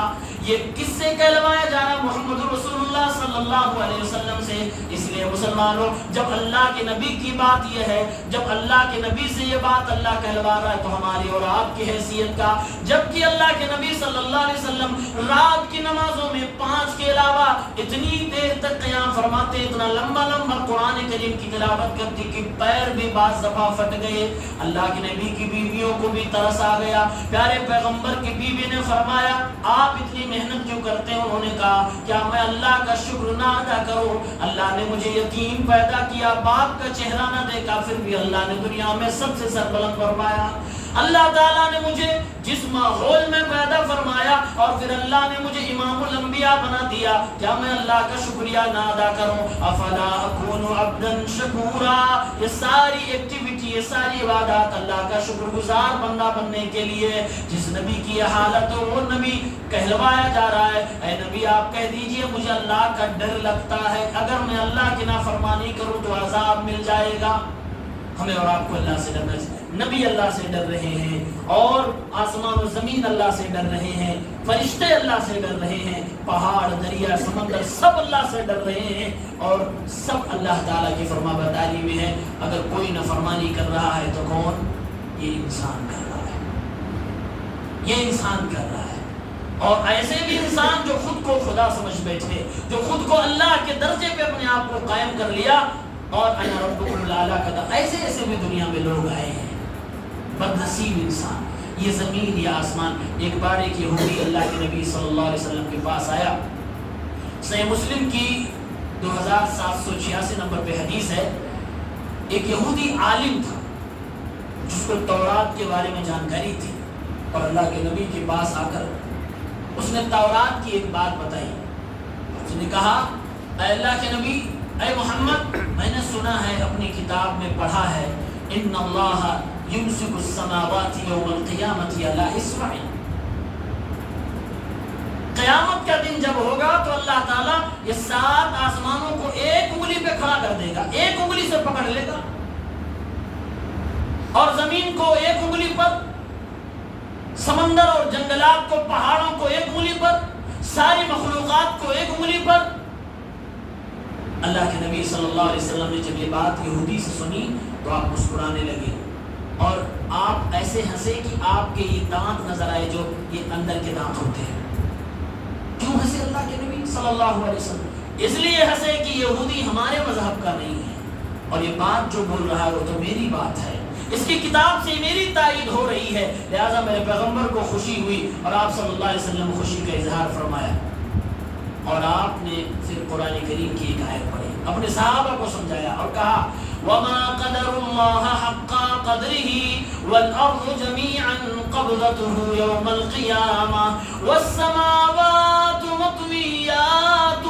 S1: یہ کس سے کہلوایا جا رہا؟ محمد رسول اللہ صلی اللہ علیہ وسلم سے. اس لیے مسلمانوں, جب اللہ کے نبی کی بات یہ ہے, جب اللہ کے نبی سے یہ بات اللہ کہلوا رہا ہے تو ہماری اور آپ کی حیثیت کا, جبکہ اللہ کے نبی صلی اللہ علیہ وسلم رات کی نمازوں میں 5 کے علاوہ اتنی دیر تک قیام فرماتے, اتنا لمبا لمبا قرآن کریم کی تلاوت کرتی کہ پیر بھی بعض دفعہ پھٹ گئے. اللہ کے نبی کی بیویوں کو بھی ترس آ گیا. پیارے پیغمبر کی بیوی نے فرمایا آپ اتنی محنت کیوں کرتے ہیں؟ انہوں نے کہا کیا میں اللہ کا شکر نہ ادا کروں؟ اللہ نے مجھے یتیم پیدا کیا, باپ کا چہرہ نہ دیکھا, پھر بھی اللہ نے دنیا میں سب سے سربلند فرمایا. اللہ تعالیٰ نے مجھے جس ماحول میں پیدا فرمایا اور پھر اللہ نے مجھے امام الانبیاء بنا دیا، کیا میں اللہ کا شکریہ نہ ادا کروں؟ افلا اکون عبدا شکورا، یہ ساری ایکٹیویٹی، یہ ساری عبادات اللہ کا شکر گزار بندہ بننے کے لیے۔ جس نبی کی یہ حالت ہو وہ نبی کہلوایا جا رہا ہے، اے نبی آپ کہہ دیجئے مجھے اللہ کا ڈر لگتا ہے، اگر میں اللہ کی نافرمانی کروں تو عذاب مل جائے گا۔ ہمیں اور آپ کو اللہ سے ڈرنا چاہیے۔ نبی اللہ سے ڈر رہے ہیں، اور آسمان و زمین اللہ سے ڈر رہے ہیں، فرشتے اللہ سے ڈر رہے ہیں، پہاڑ دریا سمندر سب اللہ سے ڈر رہے ہیں، اور سب اللہ تعالیٰ کی فرما برداری میں ہے۔ اگر کوئی نافرمانی کر رہا ہے تو کون؟ یہ انسان کر رہا ہے، یہ انسان کر رہا ہے۔ اور ایسے بھی انسان جو خود کو خدا سمجھ بیٹھے، جو خود کو اللہ کے درجے پہ اپنے آپ کو قائم کر لیا، اور انا ربکم الاعلی کا، ایسے ایسے بھی دنیا میں لوگ آئے ہیں۔ بدنصیب انسان، یہ زمین یا آسمان۔ ایک بار ایک یہودی اللہ کے نبی صلی اللہ علیہ وسلم کے پاس آیا، صحیح مسلم کی 2786 نمبر پہ حدیث ہے۔ ایک یہودی عالم تھا جس کو تورات کے بارے میں جانکاری تھی، اور اللہ کے نبی کے پاس آ کر اس نے تورات کی ایک بات بتائی۔ اس نے کہا اے اللہ کے نبی، اے محمد، میں نے سنا ہے، اپنی کتاب میں پڑھا ہے، ان اللہ یمسک السماوات یوم القیامت علی اصبع۔ قیامت کا دن جب ہوگا تو اللہ تعالیٰ یہ 7 آسمانوں کو ایک انگلی پہ کھڑا کر دے گا، ایک انگلی سے پکڑ لے گا، اور زمین کو ایک انگلی پر، سمندر اور جنگلات کو، پہاڑوں کو ایک انگلی پر، ساری مخلوقات کو ایک انگلی پر۔ اللہ کے نبی صلی اللہ علیہ وسلم نے جب یہ بات یہودی سے سنی تو آپ مسکرانے لگے، اور آپ ایسے ہنسے کہ آپ کے یہ دانت نظر آئے جو یہ اندر کے دانت ہوتے ہیں۔ کیوں ہنسے اللہ کے نبی صلی اللہ علیہ وسلم؟ اس لیے ہنسے کہ یہودی ہمارے مذہب کا نہیں ہے، اور یہ بات جو بول رہا ہے وہ تو میری بات ہے، اس کی کتاب سے میری تائید ہو رہی ہے، لہٰذا میرے پیغمبر کو خوشی ہوئی، اور آپ صلی اللہ علیہ وسلم خوشی کا اظہار فرمایا۔ اور آپ نے پھر قرآن کریم کی ایک آیت پڑھی، اپنے صحابہ کو سمجھایا اور کہا وَمَا قَدَرُ اللَّهَ حَقَّ قَدْرِهِ وَالْأَرْضُ جَمِيعًا قَبْضَتُهُ يَوْمَ الْقِيَامَةِ وَالسَّمَاوَاتُ مَطْوِيَّاتٌ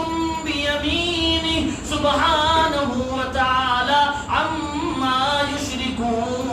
S1: بِيَمِينِهِ سُبْحَانَهُ وَتَعَالَى عَمَّا يُشْرِكُونَ۔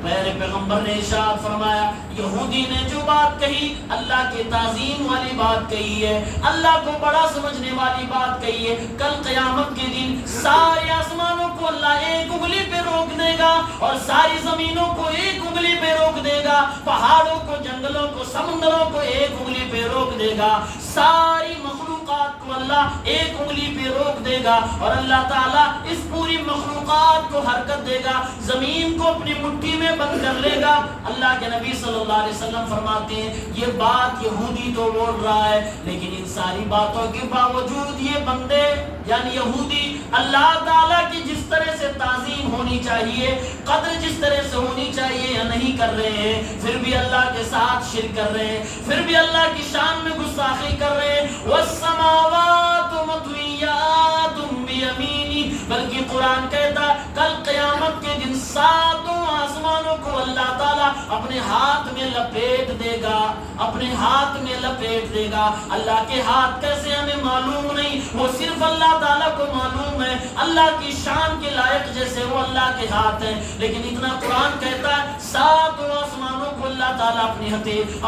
S1: میرے پیغمبر نے ارشاد فرمایا، یہودی نے جو بات کہی اللہ کے تعظیم والی بات کہی ہے، اللہ کو بڑا سمجھنے والی بات کہی ہے، کل قیامت کے دن سارے آسمانوں کو اللہ ایک انگلی پہ روک دے گا، اور ساری زمینوں کو ایک انگلی پہ روک دے گا، پہاڑوں کو، جنگلوں کو، سمندروں کو ایک انگلی پہ روک دے گا، ساری مخلوقات کو اللہ ایک انگلی پہ روک دے گا، اور اللہ تعالیٰ اس پوری مخلوقات کو حرکت دے گا، زمین کو اپنی مٹھی میں بند کر لے گا۔ اللہ کے نبی صلی اللہ علیہ وسلم فرماتے ہیں یہ بات یہودی تو بول رہا ہے، لیکن ان ساری باتوں کے باوجود یہ بندے یعنی یہودی اللہ تعالیٰ کی جس طرح سے تعظیم ہونی چاہیے، قدر جس طرح سے ہونی چاہیے یا نہیں کر رہے ہیں، پھر بھی اللہ کے ساتھ شرک کر رہے ہیں، پھر بھی اللہ کی شان میں گستاخی کر رہے ہیں۔ وَالسَّمَاوَاتُ مَطْوِيَّاتٌ بِيَمِينِهِ، بلکہ قرآن کہتا کل قیامت کے دن 7 آسمانوں کو اللہ تعالیٰ اپنے ہاتھ میں لپیٹ دے گا، اپنے ہاتھ میں لپیٹ دے گا۔ اللہ کے ہاتھ کیسے ہمیں معلوم نہیں، وہ صرف اللہ تعالیٰ کو معلوم ہے، اللہ کی شان کے لائق جیسے وہ اللہ کے ہاتھ ہیں، لیکن اتنا قرآن کہتا ہے 7 آسمانوں کو اللہ تعالیٰ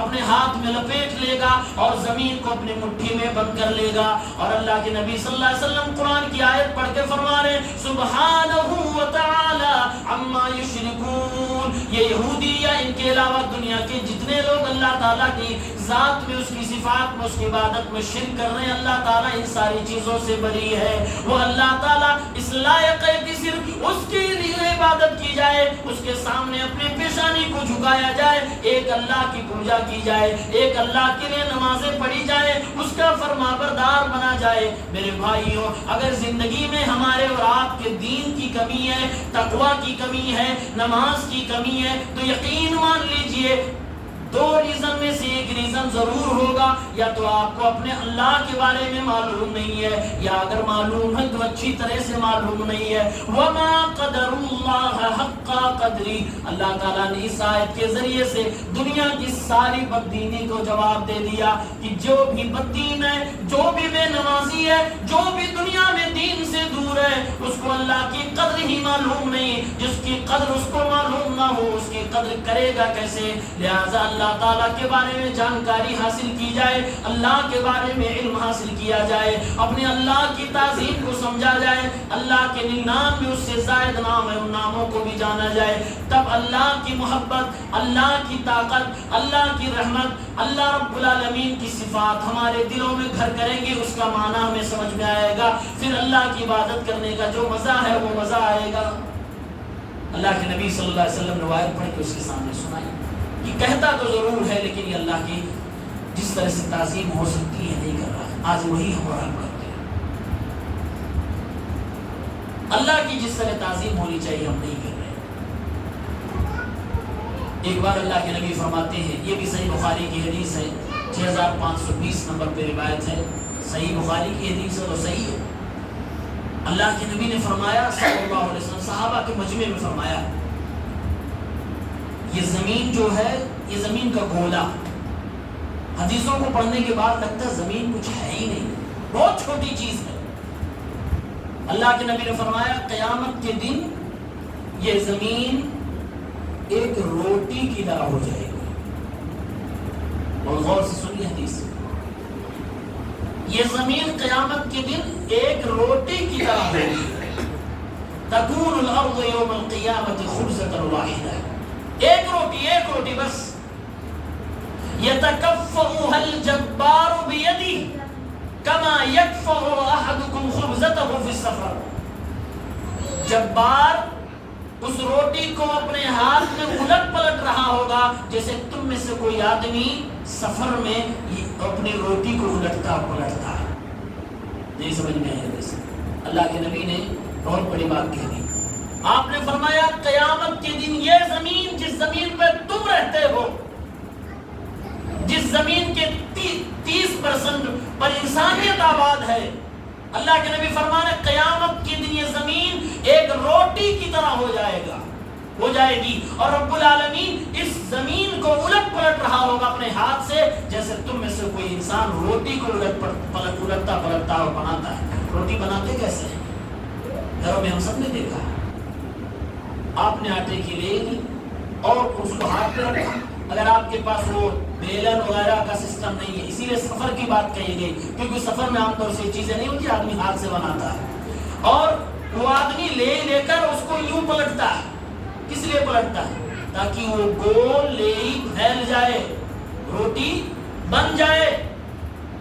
S1: اپنے ہاتھ میں لپیٹ لے گا، اور زمین کو اپنی مٹھی میں بند کر لے گا۔ اور اللہ کے نبی صلی اللہ علیہ وسلم قرآن کی آیت پڑھ کے فرما رہے سبحانہ وتعالی عما یشرکون۔ یہ یہودی یا ان کے علاوہ دنیا کے جتنے لوگ اللہ تعالیٰ کی ذات میں، اس کی صفات میں، اس کی عبادت میں شرک کر رہے ہیں، اللہ تعالیٰ ان ساری چیزوں سے بری ہے۔ وہ اللہ تعالیٰ اس لائق ہے کہ صرف اس کے لیے عبادت کی جائے، اس کے سامنے اپنی پیشانی کو جھکایا جائے، ایک اللہ کی پوجا کی جائے، ایک اللہ کے لیے نمازیں پڑھی جائے، اس کا فرما بردار بنا جائے۔ میرے بھائیوں، اگر زندگی میں ہمارے اور آپ کے دین کی کمی ہے، تقوی کی کمی ہے، نماز کی کمی ہے، تو یقین مان لیجئے دو ریزن میں سے ایک ریزن ضرور ہوگا، یا تو آپ کو اپنے اللہ کے بارے میں معلوم نہیں ہے، یا اگر معلوم ہے تو اچھی طرح سے معلوم نہیں ہے۔ وَمَا قَدَرُ اللَّهَ حَقَّ قَدْرِهِ، اللہ تعالیٰ نے اس آیت کے ذریعے سے دنیا کی ساری بددینی کو جواب دے دیا کہ جو بھی بددین ہے، جو بھی بے نمازی ہے، جو بھی دنیا میں دین سے دور ہے، اس کو اللہ کی قدر ہی معلوم نہیں۔ جس کی قدر اس کو معلوم نہ ہو، اس کی قدر کرے گا کیسے؟ لہذا اللہ تعالیٰ کے بارے میں جانکاری حاصل کی جائے، اللہ کے بارے میں علم حاصل کیا جائے، اپنے اللہ کی تعظیم کو سمجھا جائے، اللہ کے نام میں اس سے زائد نام ہے ان ناموں کو بھی جانا جائے، تب اللہ کی محبت، اللہ کی طاقت، اللہ کی رحمت، اللہ رب العالمین کی صفات ہمارے دلوں میں گھر کریں گے، اس کا معنی ہمیں سمجھ میں آئے گا، پھر اللہ کی عبادت کرنے کا جو مزہ ہے وہ مزہ آئے گا۔ اللہ کے نبی صلی اللہ علیہ وسلم روایت پڑھ کے اس کے سامنے سنائی، یہ کہتا تو ضرور ہے لیکن یہ اللہ کی جس طرح سے تعظیم ہو سکتی ہے نہیں کر رہا، آج وہی ہم اور ہم کرتے ہیں۔ اللہ کی جس طرح تعظیم ہونی چاہیے ہم نہیں کر رہے۔ ایک بار اللہ کے نبی فرماتے ہیں، یہ بھی صحیح بخاری کی حدیث ہے، 6520 نمبر پہ روایت ہے، صحیح بخاری کی حدیث ہے تو صحیح ہے۔ اللہ کے نبی نے فرمایا صلی اللہ علیہ وسلم، صحابہ کے مجمع میں فرمایا، یہ زمین جو ہے، یہ زمین کا گولا، حدیثوں کو پڑھنے کے بعد لگتا ہے زمین کچھ ہے ہی نہیں، بہت چھوٹی چیز ہے۔ اللہ کے نبی نے فرمایا قیامت کے دن یہ زمین ایک روٹی کی طرح ہو جائے گی۔ اور غور سے سنیے حدیث، یہ زمین قیامت کے دن ایک روٹی کی طرح ہوگی۔ تکون الارض یوم القیامت خبزۃ واحدہ، ایک روٹی بس۔ یتکفؤها الجبار بیدہ کما یکفؤ احدکم خبزتہ فی السفر، جبار اس روٹی کو اپنے ہاتھ میں الٹ پلٹ رہا ہوگا جیسے تم میں سے کوئی آدمی سفر میں اپنی روٹی کو الٹتا پلٹتا ہے۔ نہیں سمجھ میں آیا جیسے اللہ کے نبی نے بہت بڑی بات کہہ دی۔ آپ نے فرمایا قیامت کے دن یہ زمین، جس زمین پہ تم رہتے ہو، جس زمین کے 30% پر انسانیت آباد ہے، اللہ کے نبی فرمانے قیامت کے دن یہ زمین ایک روٹی کی طرح ہو جائے گی، اور رب العالمین اس زمین کو الٹ پلٹ رہا ہوگا اپنے ہاتھ سے جیسے تم میں سے کوئی انسان روٹی کو الٹتا پلٹتا اور بناتا ہے۔ روٹی بناتے کیسے ہیں؟ گھروں میں ہم سب نے دیکھا، آپ نے آٹے کی لے لی اور اس کو ہاتھ پہ رکھا۔ اگر آپ کے پاس وہ بیلن وغیرہ کا سسٹم نہیں ہے، اسی لیے سفر کی بات کہی گئی، کیونکہ سفر میں عام طور سے چیزیں نہیں ہوتی، آدمی ہاتھ سے بناتا ہے، اور وہ آدمی لے کر اس کو یوں پلٹتا ہے۔ کس لیے پلٹتا ہے؟ تاکہ وہ گول لے پھیل جائے، روٹی بن جائے۔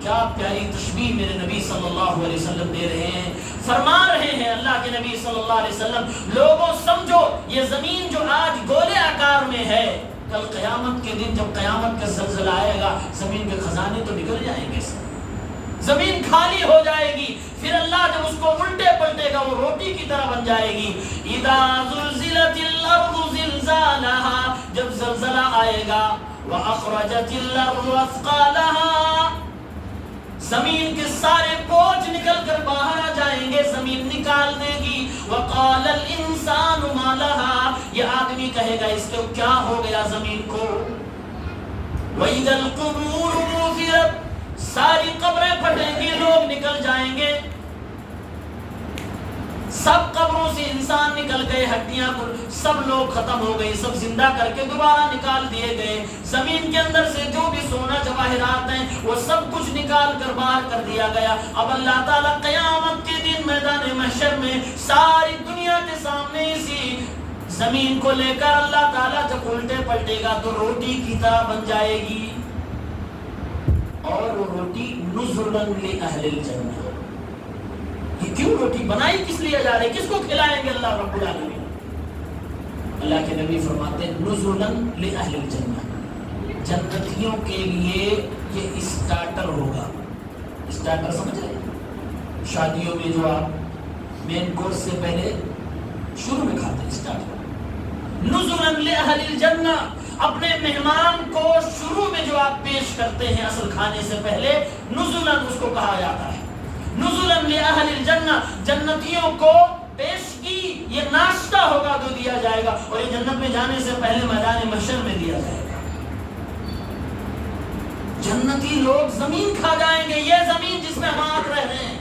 S1: کیا پیاری تشبیہ میرے نبی صلی اللہ علیہ وسلم دے رہے ہیں، فرما رہے ہیں اللہ کے نبی صلی اللہ علیہ وسلم، لوگوں سمجھو یہ زمین جو آج گولے آکار میں ہے، کل قیامت کے دن جب قیامت کا زلزلہ آئے گا زمین کے خزانے تو نکل جائیں گے، زمین خالی ہو جائے گی، پھر اللہ جب اس کو الٹے پلٹے گا وہ روٹی کی طرح بن جائے گی۔ اذا زلزلت الارض زلزالها، جب زلزلہ آئے گا، واخرجت الارض اثقالها، زمین کے سارے بوجھ نکل کر باہر آ جائیں گے، زمین نکال دے گی۔ وقال الانسان ما لها، یہ آدمی کہے گا اس کو کیا ہو گیا زمین کو۔ واذا القبور بعثرت، ساری قبریں پھٹیں گی، لوگ نکل جائیں گے، سب قبروں سے انسان نکل گئے، ہڈیاں سب لوگ ختم ہو گئے، سب زندہ کر کے دوبارہ نکال دیے گئے، زمین کے اندر سے جو بھی سونا جواہرات ہیں وہ سب کچھ نکال کر باہر کر دیا گیا۔ اب اللہ تعالیٰ قیامت کے دن میدان محشر میں ساری دنیا کے سامنے اسی زمین کو لے کر اللہ تعالیٰ جب الٹے پلٹے گا تو روٹی کی طرح بن جائے گی، اور وہ روٹی نزلا لأہل الجنہ۔ یہ کیوں روٹی بنائی کس لیے جا رہی، کس کو کھلائیں گے اللہ رب العالمین؟ اللہ کے نبی فرماتے ہیں نزلا لأہل الجنہ، جنتیوں کے لیے یہ اسٹارٹر ہوگا۔ اسٹارٹر سمجھ رہے ہیں؟ شادیوں میں جو آپ مین کورس سے پہلے شروع میں کھاتے ہیں، اسٹارٹر۔ نزلا لأہل الجنہ، اپنے مہمان کو شروع میں جو آپ پیش کرتے ہیں اصل کھانے سے پہلے، نزلاً اس کو کہا جاتا ہے، نزلاً لأہل الجنہ، جنتیوں کو پیشگی، یہ ناشتہ ہوگا جو دیا جائے گا، اور یہ جنت میں جانے سے پہلے میدان محشر میں دیا جائے گا۔ جنتی لوگ زمین کھا جائیں گے، یہ زمین جس میں ہم آج رہ رہے ہیں،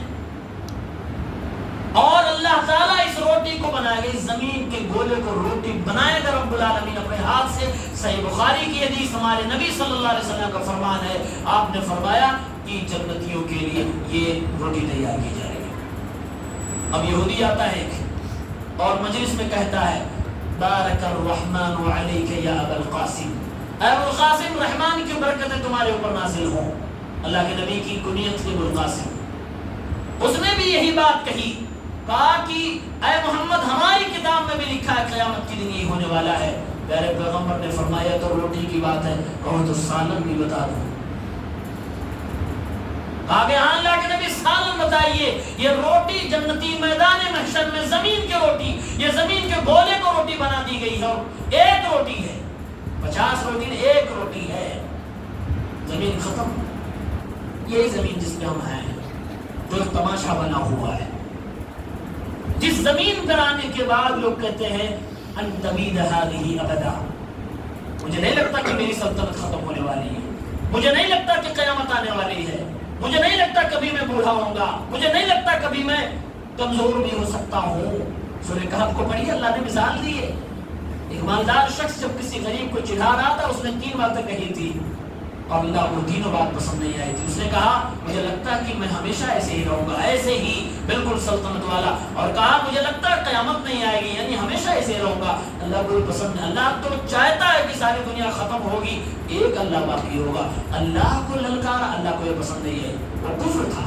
S1: اور اللہ تعالیٰ اس روٹی کو بنائے گا، اس زمین کے گولے کو روٹی بنائے گا رب العالمین اپنے ہاتھ سے۔ صحیح بخاری کی حدیث، ہمارے نبی صلی اللہ علیہ وسلم کا فرمان ہے، آپ نے فرمایا کہ جنتیوں کے لیے یہ روٹی تیار کی جائے گی۔ اب یہودی آتا ہے اور مجلس میں کہتا ہے، بارک الرحمن علیک یا ابا القاسم، اے ابو القاسم رحمان کی برکتیں تمہارے اوپر نازل ہوں۔ اللہ کے نبی کی کنیت تھی ابو القاسم، اس نے بھی یہی بات کہی، کہا کہ اے محمد ہماری کتاب میں بھی لکھا ہے قیامت کے دن یہ ہونے والا ہے۔ پیارے پیغمبر نے فرمایا تو روٹی کی بات ہے، کہو تو سالن بھی بتا دو۔ آگے ہاں اللہ کے نبی سالن بتائیے، یہ روٹی جنتی میدان محشر میں زمین کی روٹی، یہ زمین کے گولے کو روٹی بنا دی گئی ہے، اور ایک روٹی ہے، 50 روٹی نے ایک روٹی ہے، زمین ختم۔ یہی زمین جس پہ ہم ہیں، جو تماشا بنا ہوا ہے، جس زمین پر آنے کے بعد لوگ کہتے ہیں ان تبید هذه ابدا، مجھے نہیں لگتا کہ میری سلطنت ختم ہونے والی ہے، مجھے نہیں لگتا کہ قیامت آنے والی ہے، مجھے نہیں لگتا کبھی میں بوڑھا ہوں گا، مجھے نہیں لگتا کبھی میں کمزور بھی ہو سکتا ہوں۔ سورہ کہف کو پڑھیے، اللہ نے مثال دی ہے، ایک مالدار شخص جب کسی غریب کو چڑھا رہا تھا، اس نے 3 باتیں کہی تھی اور اللہ کو تینوں بات پسند نہیں آئی تھی۔ اس نے کہا مجھے لگتا ہے کہ میں ہمیشہ ایسے ہی رہوں گا، ایسے ہی بالکل سلطنت والا، اور کہا مجھے لگتا ہے قیامت نہیں آئے گی، یعنی ہمیشہ ایسے ہی رہوں گا۔ اللہ کو پسند نہیں، اللہ تو چاہتا ہے کہ ساری دنیا ختم ہوگی، ایک اللہ باقی ہوگا۔ اللہ کو للکارا، اللہ کو یہ پسند نہیں ہے، وہ کفر تھا۔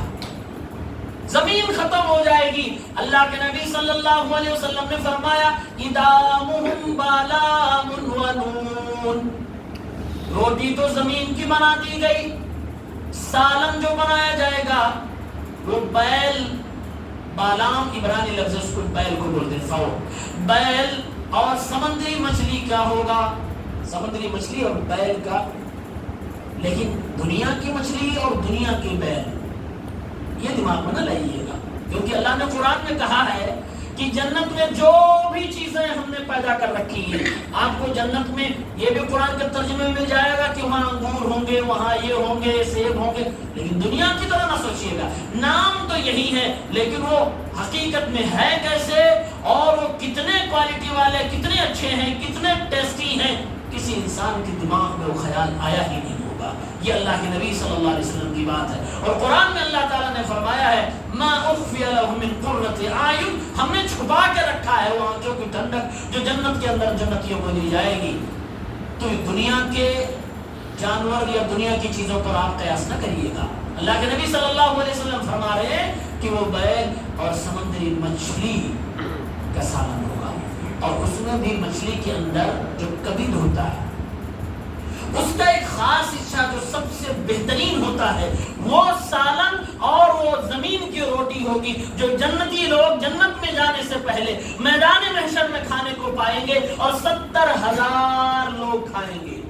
S1: زمین ختم ہو جائے گی، اللہ کے نبی صلی اللہ علیہ وسلم نے فرمایا ادامہم بالام ونون، روٹی تو زمین کی بنا دی گئی، سالن جو بنایا جائے گا وہ بیل، بالام عبرانی لفظ اس کو بیل کو بولتے ہیں، فو بیل، اور سمندری مچھلی کیا ہوگا، سمندری مچھلی اور بیل کا، لیکن دنیا کی مچھلی اور دنیا کی بیل، یہ دماغ میں نہ لائیے گا، کیونکہ اللہ نے قرآن میں کہا ہے کہ جنت میں جو بھی چیزیں ہم نے پیدا کر رکھی ہیں، آپ کو جنت میں یہ بھی قرآن کے ترجمے میں مل جائے گا کہ وہاں انگور ہوں گے، وہاں یہ ہوں گے، سیب ہوں گے، لیکن دنیا کی طرح نہ سوچیے گا، نام تو یہی ہے لیکن وہ حقیقت میں ہے کیسے، اور وہ کتنے کوالٹی والے، کتنے اچھے ہیں، کتنے ٹیسٹی ہیں، کسی انسان کے دماغ میں وہ خیال آیا ہی نہیں ہوگا۔ یہ اللہ کے نبی صلی اللہ علیہ وسلم کی بات ہے، اور قرآن میں اللہ تعالیٰ نے فرمایا ہے ما اخفی لهم من قرۃ اعین، ہم نے چھپا کے رکھا ہے وہ آنکھوں کی ٹھنڈک جو جنت کے اندر جنتیوں کو دی جائے گی۔ تو دنیا کے جانور یا دنیا کی چیزوں پر آپ قیاس نہ کریے گا۔ اللہ کے نبی صلی اللہ علیہ وسلم فرما رہے ہیں کہ وہ بیل اور سمندری مچھلی کا سالن ہوگا، اور اس میں بھی مچھلی کے اندر جو کبد ہوتا ہے اس کا ایک خاص حصہ جو سب سے بہترین ہوتا ہے، وہ سالن اور وہ زمین کی روٹی ہوگی جو جنتی لوگ جنت میں جانے سے پہلے میدان محشر میں کھانے کو پائیں گے، اور 70,000 لوگ کھائیں گے،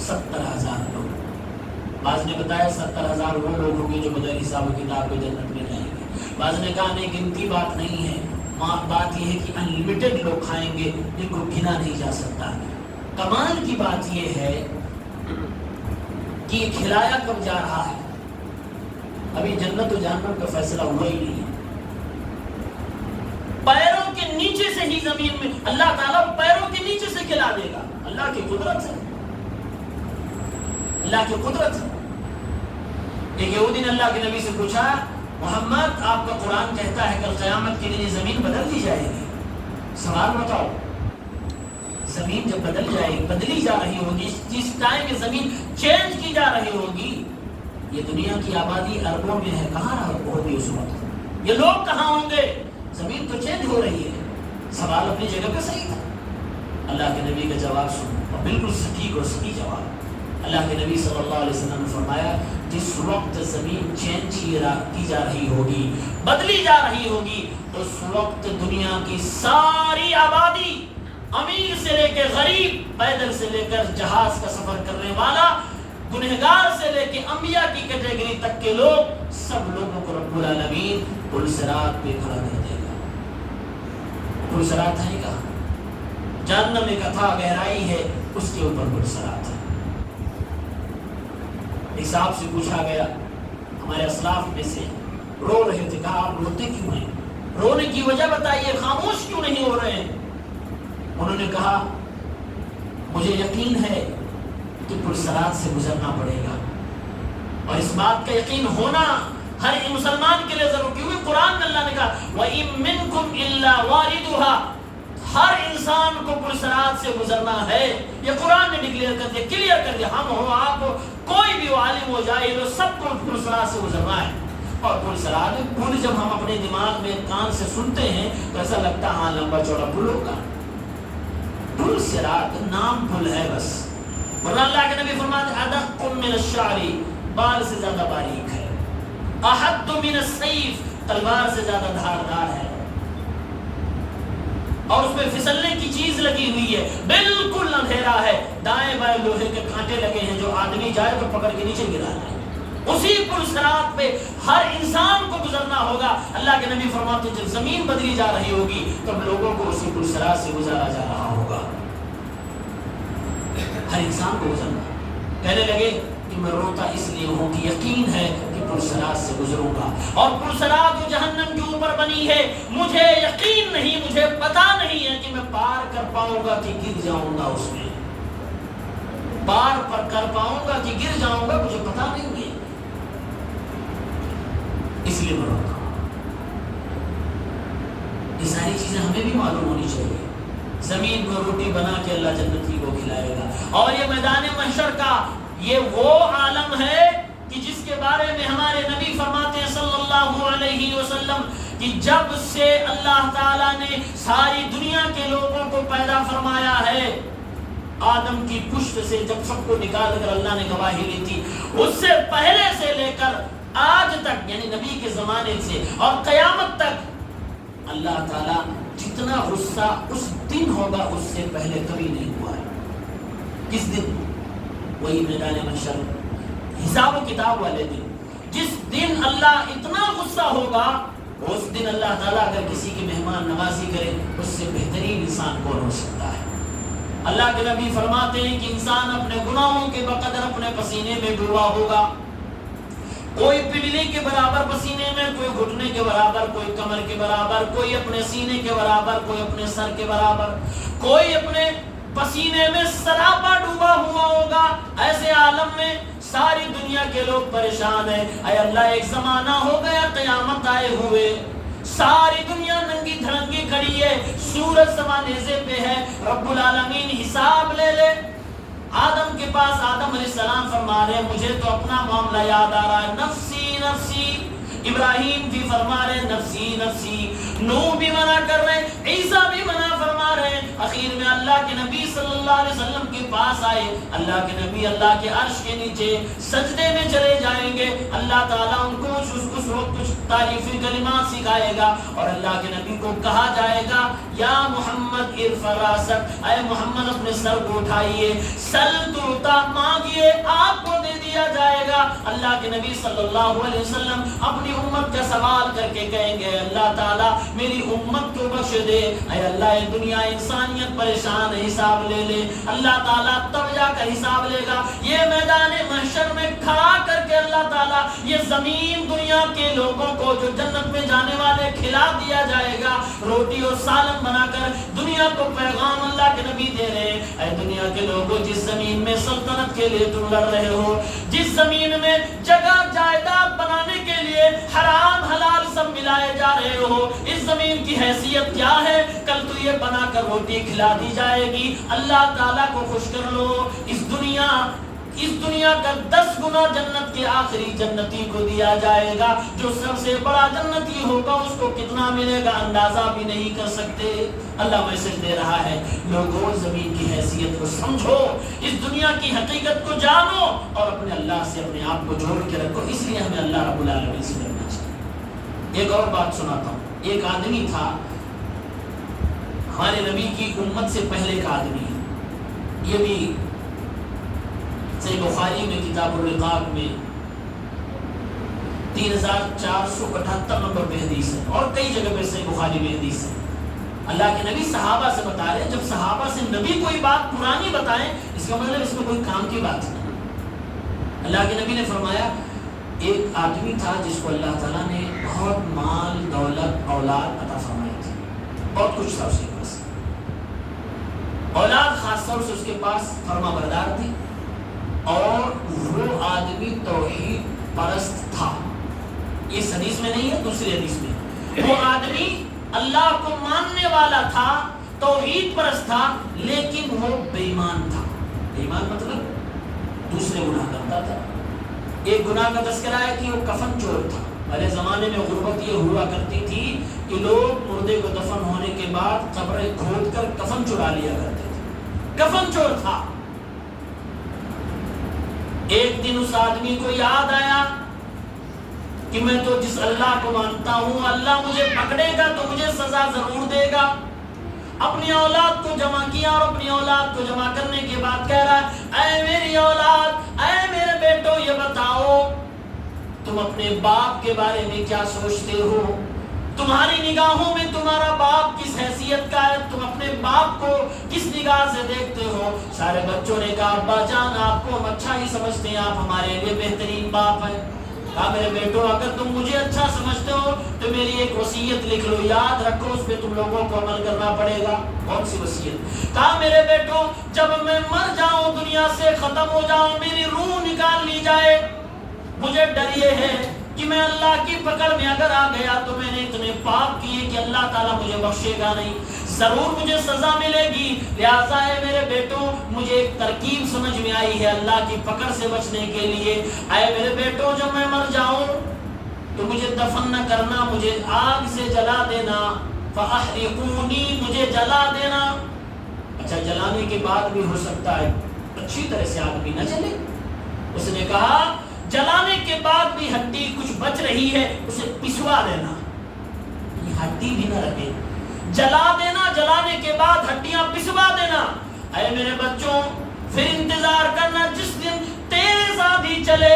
S1: 70,000 لوگ۔ بعض نے بتایا 70,000 وہ لوگ ہوں گے جو بغیر حساب و کتاب کے جنت میں جائیں گے، بعض نے کہا نہیں گنتی بات نہیں ہے، بات یہ ہے کہ انلمیٹڈ لوگ کھائیں گے، جن کو گنا نہیں جا سکتا۔ کمال کی بات یہ ہے کہ یہ کھلایا کب جا رہا ہے، ابھی جنت و جہنم کا فیصلہ ہوا ہی نہیں ہے۔ پیروں کے نیچے سے ہی زمین میں اللہ تعالیٰ پیروں کے نیچے سے کھلا دے گا، اللہ کی قدرت ہے، اللہ کی قدرت ہے۔ ایک یہودی نے اللہ کے نبی سے پوچھا محمد آپ کا قرآن کہتا ہے کل قیامت کے لیے زمین بدل دی جائے گی، سوال بتاؤ، زمین جب بدلی جا رہی ہوگی، جس ٹائم میں زمین چینج کی جا رہی ہوگی، یہ دنیا کی آبادی اربوں میں ہے، کہاں ہوگی اس وقت، یہ لوگ کہاں ہوں گے، زمین تو چینج ہو رہی ہے۔ سوال اپنی جگہ پہ صحیح تھا، اللہ کے نبی کا جواب سنو، اور بالکل سٹیک اور صحیح جواب۔ اللہ کے نبی صلی اللہ علیہ وسلم نے فرمایا جس وقت زمین چینج کی جا رہی ہوگی، بدلی جا رہی ہوگی، اس وقت دنیا کی ساری آبادی امیر سے لے کے غریب، پیدل سے لے کر جہاز کا سفر کرنے والا، گنہگار سے لے کے انبیاء کی کیٹیگری تک کے لوگ، سب لوگوں کو رب العالمین پل صراط پہ کھڑا کر دے گا۔ پل صراط ہے گا، جہنم ایک اتھاہ گہرائی ہے، اس کے اوپر پل صراط ہے۔ ایک صاحب سے پوچھا گیا، ہمارے اسلاف میں سے رو رہے تھے، کہا آپ روتے کیوں ہیں؟ رونے کی وجہ بتائیے، خاموش کیوں نہیں ہو رہے ہیں؟ انہوں نے کہا مجھے یقین ہے کہ پل صراط سے گزرنا پڑے گا، اور اس بات کا یقین ہونا ہر مسلمان کے لیے ضروری، کیونکہ قرآن میں اللہ نے کہا وَإِن مِّنكُمْ إِلَّا وَارِدُهَا، ہر انسان کو پل صراط سے گزرنا ہے۔ یہ قرآن نے ڈکلیئر کر دیا، کلیئر کر دیا، ہم ہو آپ ہو، کوئی بھی عالم ہو جائے تو سب کو پل صراط سے گزرنا ہے۔ اور پل صراط پل جب ہم اپنے دماغ میں کان سے سنتے ہیں تو ایسا لگتا ہاں لمبا چوڑا پل ہوگا۔ پل صراط نام پل ہے بس، ورنہ اللہ کے نبی فرماتے ہیں ادق من الشعر، بال سے زیادہ باریک ہے، احد من السیف، تلوار سے زیادہ دھاردار ہے، اور اس میں پھسلنے کی چیز لگی ہوئی ہے، بالکل اندھیرا ہے، دائیں بائیں لوہے کے کانٹے لگے ہیں، جو آدمی جائے تو پکڑ کے نیچے گرا دیں۔ اسی پل صراط پہ ہر انسان کو گزرنا ہوگا۔ اللہ کے نبی فرماتے ہیں جب زمین بدلی جا رہی ہوگی تب لوگوں کو اسی پل صراط سے گزارا جا رہا ہوگا، ہر انسان کو گزرنا۔ کہنے لگے کہ میں روتا اس لیے ہوں کہ یقین ہے کہ پل صراط سے گزروں گا، اور پل صراط جہنم کے اوپر بنی ہے، مجھے یقین نہیں، مجھے پتا نہیں ہے کہ میں پار کر پاؤں گا کہ گر جاؤں گا، اس میں پار پر کر پاؤں گا کہ گر جاؤں گا، مجھے پتا نہیں ہے، اس لیے میں روتا ہوں۔ یہ ساری چیزیں ہمیں بھی معلوم ہونی چاہیے۔ زمین میں روٹی بنا کے اللہ جنتی کو کھلائے گا، اور یہ میدان محشر کا یہ وہ عالم ہے کہ جس کے بارے میں ہمارے نبی فرماتے ہیں صلی اللہ علیہ وسلم کہ جب سے اللہ تعالیٰ نے ساری دنیا کے لوگوں کو پیدا فرمایا ہے، آدم کی پشت سے جب سب کو نکال کر اللہ نے گواہی لی تھی، اس سے پہلے سے لے کر آج تک، یعنی نبی کے زمانے سے اور قیامت تک، اللہ تعالیٰ جتنا غصہ اس دن ہوگا اس سے پہلے کبھی نہیں ہوا ہے۔ کس دن؟ وہی میدان محشر، حساب و کتاب والے دن، جس دن اللہ اتنا غصہ ہوگا، اس دن اللہ تعالیٰ اگر کسی کی مہمان نوازی کرے اس سے بہترین انسان کون ہو سکتا ہے؟ اللہ کے نبی فرماتے ہیں کہ انسان اپنے گناہوں کے بقدر اپنے پسینے میں ڈوبا ہوگا، کوئی پنڈلی کے برابر پسینے میں، کوئی گھٹنے کے برابر، کوئی کمر کے برابر، کوئی اپنے سینے کے برابر، کوئی اپنے سر کے برابر، کوئی اپنے پسینے میں سراپا ڈوبا ہوا ہوگا۔ ایسے عالم میں ساری دنیا کے لوگ پریشان ہیں، اے اللہ ایک زمانہ ہو گیا قیامت آئے ہوئے، ساری دنیا ننگی دھڑنگی کھڑی ہے، سورج سما نیزے پہ ہے، رب العالمین حساب لے لے۔ آدم کے پاس آدم علیہ السلام فرما رہے ہیں مجھے تو اپنا معاملہ یاد آ رہا ہے، نفسی نفسی۔ ابراہیم بھی فرما رہے ہیں نفسی نفسی، نوح بھی منع کر رہے ہیں، عیسیٰ بھی منع فرما رہے ہیں۔ اخیر میں اللہ کے نبی صلی اللہ علیہ وسلم کے پاس آئے، اللہ کے نبی اللہ کے عرش کے نیچے سجدے میں چلے جائیں گے، اللہ تعالیٰ ان کو اس وقت کچھ تعریفی کلمات سکھائے گا، اور اللہ کے نبی کو کہا جائے گا یا محمد ارفع راسک، اے محمد اپنے سر کو اٹھائیے، سل تعطیٰ، مانگیے آپ کو دے دیا جائے گا۔ اللہ کے نبی صلی اللہ علیہ وسلم اپنی امت کا سوال کر کے کہیں گے اللہ تعالیٰ میری امت کو بخش دے، اے اللہ یہ دنیا انسانیت پریشان ہے، حساب لے لے۔ اللہ تعالیٰ تب جا کر حساب لے گا، یہ میدان محشر میں کھڑا کر کے اللہ تعالیٰ یہ زمین دنیا کے لوگوں کو جو جنت میں جانے والے کھلا دیا جائے گا، روٹی اور سالن بنا کر دنیا کو پیغام اللہ کے نبی دے رہے ہیں، اے دنیا کے لوگوں جس زمین میں سلطنت کے لیے تم لڑ رہے ہو، جس زمین میں جگہ جائیداد بنانے کے لیے حرام حلال سب ملائے جا رہے ہو، اس زمین کی حیثیت کیا ہے؟ کل تو یہ بنا کر روٹی کھلا دی جائے گی، اللہ تعالیٰ کو خوش کر لو۔ اس دنیا کا 10 گنا جنت کے آخری جنتی کو دیا جائے گا، جو سب سے بڑا جنتی ہوگا اس کو کتنا ملے گا اندازہ بھی نہیں کر سکتے۔ اللہ میسج دے رہا ہے لوگوں زمین کی حیثیت کو سمجھو، اس دنیا کی حقیقت کو جانو، اور اپنے اللہ سے اپنے آپ کو جوڑ کے رکھو۔ اس لیے ہمیں اللہ رب العالمین سے ڈرنا چاہیے۔ ایک اور بات سناتا ہوں، ایک آدمی تھا، ہمارے نبی کی امت سے پہلے کا آدمی ہے. یہ بھی صحیح بخاری میں کتاب الرقاق میں 3478 نمبر پہ حدیث ہے، اور کئی جگہ پہ صحیح بخاری میں حدیث ہے. اللہ کے نبی صحابہ سے بتا رہے ہیں، جب صحابہ سے نبی کوئی بات پرانی بتائیں اس کا مطلب اس میں کوئی کام کی بات نہیں. اللہ کے نبی نے فرمایا ایک آدمی تھا جس کو اللہ تعالیٰ نے بہت مال دولت اولاد عطا فرمائی تھی، بہت کچھ تھا اس کے پاس. اولاد خاص طور سے اس کے پاس فرما بردار تھی، اور وہ آدمی توحید پرست تھا. اس حدیث میں نہیں ہے، دوسری حدیث میں. وہ آدمی اللہ کو ماننے والا تھا، توحید پرست تھا، لیکن وہ بے ایمان تھا. بے ایمان مطلب دوسرے گناہ کرتا تھا. ایک گناہ کا تذکرہ ہے کہ وہ کفن چور تھا. پہلے زمانے میں غربت یہ ہوا کرتی تھی کہ لوگ مردے کو دفن ہونے کے بعد قبریں کھود کر کفن چرا لیا کرتے تھے. کفن چور تھا. ایک دن اس آدمی کو یاد آیا کہ میں تو جس اللہ کو مانتا ہوں اللہ مجھے پکڑے گا تو مجھے سزا ضرور دے گا. اپنی اولاد کو جمع کیا، اور اپنی اولاد کو جمع کرنے کے بعد کہہ رہا ہے اے میری اولاد، اے میرے بیٹو، یہ بتاؤ تم اپنے باپ کے بارے میں کیا سوچتے ہو؟ تمہاری نگاہوں میں تمہارا باپ کس حیثیت کا ہے؟ تم اپنے باپ کو کس نگاہ سے دیکھتے ہو؟ سارے بچوں نے کہا ابا جان آپ کو ہم اچھا ہی سمجھتے ہیں، آپ ہمارے لیے بہترین باپ ہیں. کہا میرے بیٹو اگر تم مجھے اچھا سمجھتے ہو تو میری ایک وصیت لکھ لو، یاد رکھو اس پہ تم لوگوں کو عمل کرنا پڑے گا. کون سی وصیت؟ کہا میرے بیٹو جب میں مر جاؤں، دنیا سے ختم ہو جاؤں، میری روح نکال لی جائے، مجھے ڈر یہ ہے کہ میں اللہ کی پکڑ میں اگر آ گیا تو میں نے اتنے پاپ کیے کہ اللہ تعالیٰ مجھے بخشے گا نہیں، ضرور مجھے سزا ملے گی. لہٰذا ہے میرے بیٹو مجھے ایک ترکیب سمجھ میں آئی ہے اللہ کی پکڑ سے بچنے کے لیے. اے میرے بیٹو جب میں مر جاؤں تو مجھے دفن نہ کرنا، مجھے آگ سے جلا دینا. فَأَحْرِقُونِي، مجھے جلا دینا. اچھا جلانے کے بعد بھی ہو سکتا ہے اچھی طرح سے آگ بھی نہ جلے. اس نے کہا جلانے کے بعد بھی ہڈی کچھ بچ رہی ہے اسے پسوا دینا، یہ ہڈی بھی نہ رہے. جلا دینا، جلانے کے بعد ہڈیاں پسوا دینا. اے میرے بچوں پھر انتظار کرنا، جس دن تیز آندھی چلے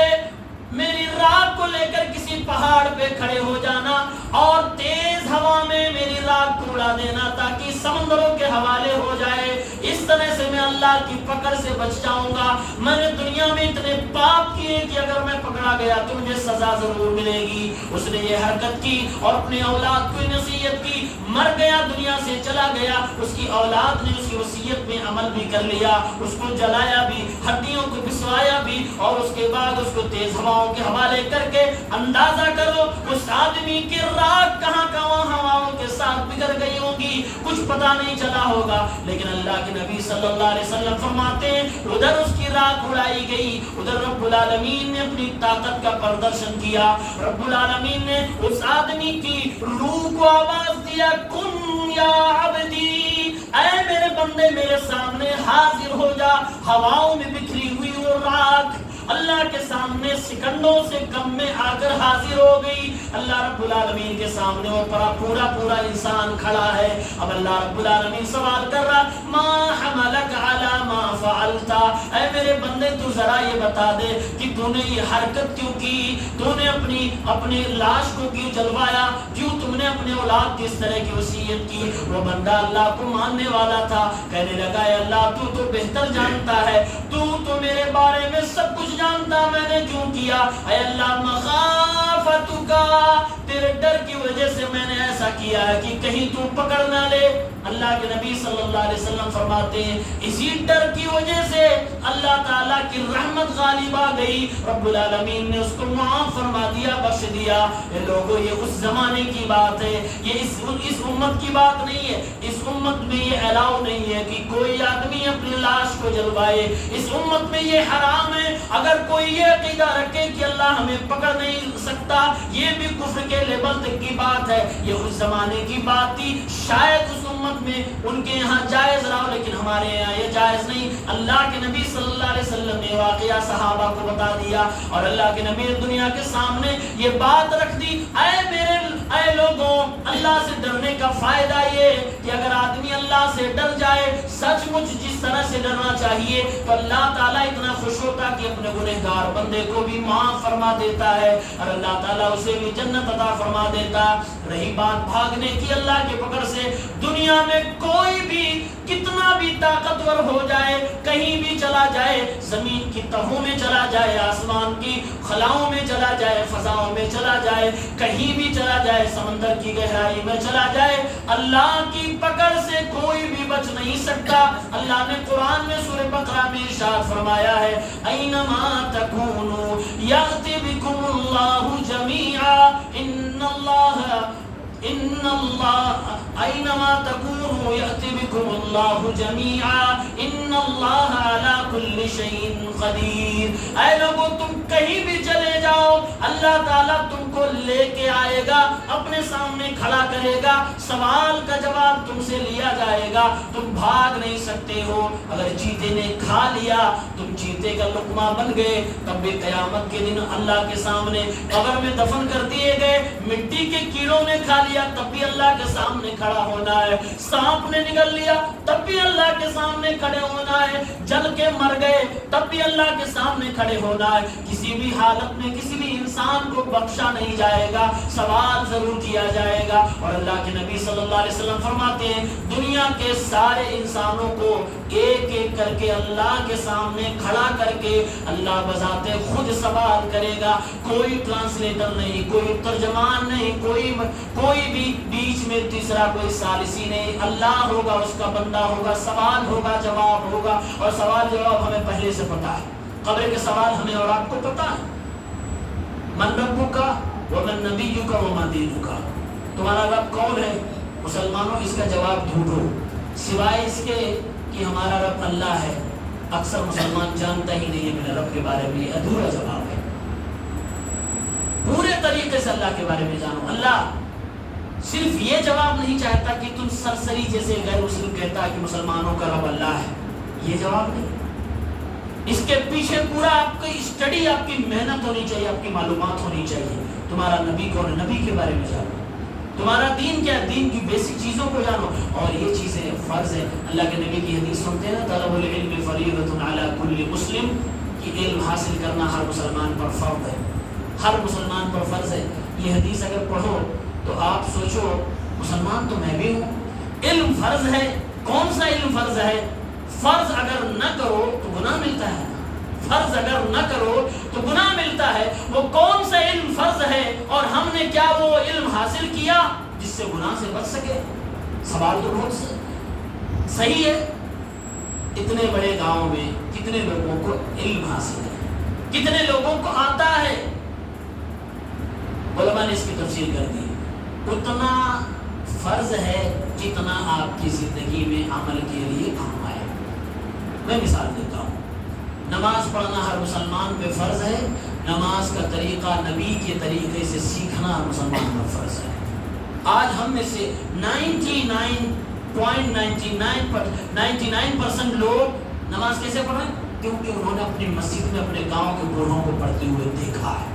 S1: میری راگ کو لے کر کسی پہاڑ پہ کھڑے ہو جانا اور تیز ہوا میں میری راگ کو اڑا دینا تاکہ سمندروں کے حوالے ہو جائے. اس طرح سے میں اللہ کی پکڑ سے بچ جاؤں گا. میں نے دنیا میں اتنے پاپ کیے کہ اگر میں پکڑا گیا تو مجھے سزا ضرور ملے گی. اس نے یہ حرکت کی اور اپنی اولاد کو نصیحت کی. مر گیا، دنیا سے چلا گیا. اس کی اولاد نے اس کی وصیت میں عمل بھی کر لیا، اس کو جلایا بھی، ہڈیوں کو پسوایا بھی، اور اس کے بعد اس کو تیز ہواؤں کے حوالے کر کے اندازہ کرو اس آدمی کی راگ کہاں کہاں ہواؤں کے ساتھ بگڑ گئی ہوگی، کچھ پتہ نہیں چلا ہوگا. لیکن اللہ کے نبی صلی اللہ علیہ وسلم فرماتے ہیں ادھر اس کی راگ اڑائی گئی، ادھر رب العالمین نے اپنی طاقت کا پردرشن کیا. رب العالمین نے اس آدمی کی روح کو آواز دیا کن یا عبدی، اے میرے بندے میرے سامنے حاضر ہو جا. ہواؤں میں بکھری ہوئی وہ راگ اللہ کے سامنے سکنڈوں سے کم میں آ کر حاضر ہو گئی. اللہ رب العالمین کے سامنے وہ پورا انسان کھڑا ہے. اب اللہ رب العالمین سوال کر رہا ما حملک علی ما فعلتا، اے میرے بندے تو ذرا یہ بتا دے کہ تو نے یہ حرکت کیوں کی، تو نے اپنی لاش کو کیوں جلوایا، کیوں تم نے اپنے اولاد کی اس طرح کی وصیت کی. وہ بندہ اللہ کو ماننے والا تھا، کہنے لگا اے اللہ تو بہتر جانتا ہے، تو میرے بارے میں سب کچھ جانتا، میں نے کیوں کیا. اے اللہ مخافتک، تیرے ڈر کی وجہ سے میں نے ایسا کیا ہے کہ کہیں تو پکڑ نہ لے. اللہ کے نبی صلی اللہ علیہ وسلم فرماتے ہیں اسی ڈر کی وجہ سے اللہ تعالیٰ کی رحمت غالب آ گئی. رب العالمین نے اس کو معاف فرما دیا، بخش دیا. یہ لوگوں یہ اس زمانے کی بات ہے، یہ اس امت کی بات نہیں ہے. اس امت میں یہ الاؤ نہیں ہے کہ کوئی آدمی اپنی لاش کو جلوائے. اس امت میں یہ حرام ہے. اگر کوئی یہ عقیدہ رکھے کہ اللہ ہمیں پکڑ نہیں سکتا، یہ بھی کفر کے لیول تک کی بات ہے. یہ اس زمانے کی بات تھی، شاید اس امت میں ان کے یہاں جائز رہا، لیکن ہمارے یہاں یہ جائز نہیں. اللہ کے نبی صلی اللہ علیہ وسلم نے واقعہ صحابہ کو بتا دیا اور اللہ کے نبی نے دنیا کے سامنے یہ بات رکھ دی اے لوگوں، اللہ سے ڈرنے کا فائدہ یہ کہ اگر آدمی اللہ سے ڈرنا چاہیے تو اللہ تعالیٰ اتنا خوش ہوتا کہ اپنے گنہگار بندے کو بھی معاف فرما دیتا ہے اور اللہ تعالیٰ اسے بھی جنت عطا فرما دیتا. رہی بات بھاگنے کی اللہ کے پکڑ سے، دنیا میں کوئی بھی کتنا بھی طاقتور ہو جائے، کہیں بھی چلا جائے، زمین کی تہوں میں چلا جائے، آسمان کی خلاؤں میں چلا جائے، فضاؤں میں چلا جائے، کہیں بھی چلا جائے، سمندر کی گہرائی میں چلا جائے، اللہ کی پکڑ سے کوئی بھی بچ نہیں سکتا. اللہ نے قرآن میں سورہ بقرہ میں ارشاد فرمایا ہے اینما تکونوا یأتی بکم اللہ جمیعا ان اللہ اینما تکونوا یأتی بکم اللہ جمیعا ان اللہ علی کل شیء قدیر. اے لوگو تم کہیں بھی چلے جاؤ، اللہ تعالیٰ تم کو لے کے آئے گا، اپنے سامنے کھڑا کرے گا، سوال کا جواب تم سے لیا جائے گا، تم بھاگ نہیں سکتے ہو. اگر چیتے نے کھا لیا، تم چیتے کا لقمہ بن گئے، تب بھی قیامت کے دن اللہ کے سامنے قبر میں دفن کر دیے گئے. مٹی کے کیڑوں نے کھا لیا، تب بھی اللہ کے سامنے کھڑا ہونا ہے. سانپ نے نگل لیا، تب بھی اللہ کے سامنے کھڑے ہونا ہے. جل کے مر گئے، تب بھی اللہ کے سامنے کھڑے ہونا ہے. کسی بھی حالت میں کسی بھی انسان کو بخشا نہیں جائے گا، سوال ضرور کیا جائے گا. اور اللہ کے نبی صلی اللہ علیہ وسلم فرماتے ہیں دنیا کے سارے انسانوں کو ایک ایک کر کے اللہ کے سامنے کھڑا کر کے اللہ بذات خود سوال کرے گا. کوئی ٹرانسلیٹر نہیں، کوئی ترجمان نہیں، کوئی بھی بیچ میں تیسرا کوئی ثالثی نہیں. اللہ ہوگا، اس کا بندہ ہوگا، سوال ہوگا، جواب ہوگا. اور سوال جواب ہمیں پہلے سے پتا ہے، قبر کے سوال ہمیں اور آپ کو پتا ہے. من ربک ومن نبیک وما دینک، تمہارا رب کون ہے؟ مسلمانوں اس کا جواب ڈھونڈو، سوائے اس کے کہ ہمارا رب اللہ ہے. اکثر مسلمان جانتا ہی نہیں ہے میرے رب کے بارے میں، ادھورا جواب ہے. پورے طریقے سے اللہ کے بارے میں جانو. اللہ صرف یہ جواب نہیں چاہتا کہ تم سرسری جیسے غیر مسلم کہتا کہ مسلمانوں کا رب اللہ ہے، یہ جواب نہیں. اس کے پیچھے پورا آپ کی اسٹڈی، آپ کی محنت ہونی چاہیے، آپ کی معلومات ہونی چاہیے. تمہارا نبی کون ہے، نبی کے بارے میں جانو. تمہارا دین کیا ہے، دین کی بیسک چیزوں کو جانو. اور یہ چیزیں فرض ہے. اللہ کے نبی کی حدیث سنتے ہیں نا، طلب العلم فریضۃ علی کل مسلم، کہ علم حاصل کرنا ہر مسلمان پر فرض ہے، ہر مسلمان پر فرض ہے. یہ حدیث اگر پڑھو تو آپ سوچو مسلمان تو میں بھی ہوں. علم فرض ہے. کون سا علم فرض ہے؟ فرض اگر نہ کرو تو گناہ ملتا ہے، فرض اگر نہ کرو تو گناہ ملتا ہے. وہ کون سا علم فرض ہے اور ہم نے کیا وہ علم حاصل کیا جس سے گناہ سے بچ سکے؟ سوال تو بہت صحیح ہے. اتنے بڑے گاؤں میں کتنے لوگوں کو علم حاصل ہے، کتنے لوگوں کو آتا ہے؟ علماء نے اس کی تفسیر کر دی، اتنا فرض ہے جتنا آپ کی زندگی میں عمل کے لیے کام آئے. میں مثال دیتا ہوں، نماز پڑھنا ہر مسلمان پہ فرض ہے. نماز کا طریقہ نبی کے طریقے سے سیکھنا ہر مسلمان پر فرض ہے. آج ہم میں سے 99.99% لوگ نماز کیسے پڑھ رہے ہیں؟ کیونکہ انہوں نے اپنی مسجد میں اپنے گاؤں کے بوڑھوں کو پڑھتے ہوئے دیکھا ہے.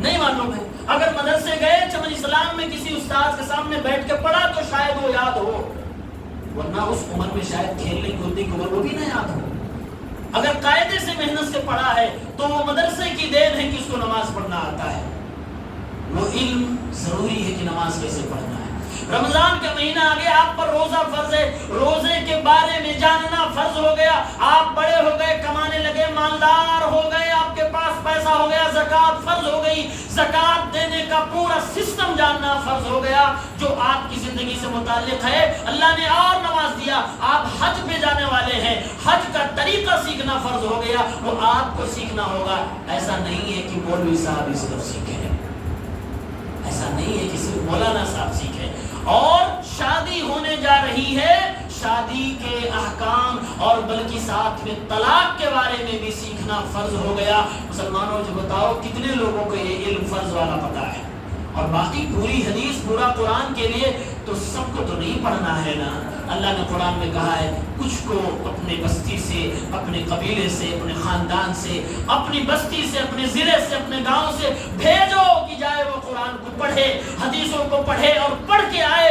S1: نہیں معلوم ہے. اگر مدرسے گئے چمن اسلام میں کسی استاد کے سامنے بیٹھ کے پڑھا تو شاید وہ یاد ہو، ورنہ اس عمر میں شاید کھیلنے کودنے کی عمر وہ بھی نہ یاد ہو. اگر قاعدے سے محنت سے پڑھا ہے تو وہ مدرسے کی دین ہے کہ اس کو نماز پڑھنا آتا ہے. وہ علم ضروری ہے کہ نماز کیسے پڑھنا ہے. رمضان کا مہینہ آ گیا، آپ پر روزہ فرض ہے. روزے کے بارے میں جاننا فرض ہو گیا. آپ بڑے ہو گئے، کمانے لگے، مالدار ہو گئے، آپ کے پاس پیسہ ہو گیا، زکوٰۃ فرض ہو گئی. زکوٰۃ دینے کا پورا سسٹم جاننا فرض ہو گیا جو آپ کی زندگی سے متعلق ہے. اللہ نے اور نواز دیا، آپ حج پہ جانے والے ہیں، حج کا طریقہ سیکھنا فرض ہو گیا، وہ آپ کو سیکھنا ہوگا. ایسا نہیں ہے کہ مولوی صاحب اس طرف سیکھیں، ایسا نہیں ہے کہ صرف مولانا صاحب سیکھیں. اور شادی ہونے جا رہی ہے، شادی کے احکام اور بلکہ ساتھ میں طلاق کے بارے میں بھی سیکھنا فرض ہو گیا. مسلمانوں جو بتاؤ کتنے لوگوں کو یہ علم فرض والا پتہ ہے؟ اور باقی پوری حدیث پورا قرآن کے لیے تو سب کو تو نہیں پڑھنا ہے نا. اللہ نے قرآن میں کہا ہے کچھ کو اپنے بستی سے، اپنے قبیلے سے، اپنے خاندان سے، اپنی بستی سے، اپنے ضلع سے، اپنے گاؤں سے بھیجو کہ جائے وہ قرآن کو پڑھے، حدیثوں کو پڑھے اور پڑھ کے آئے.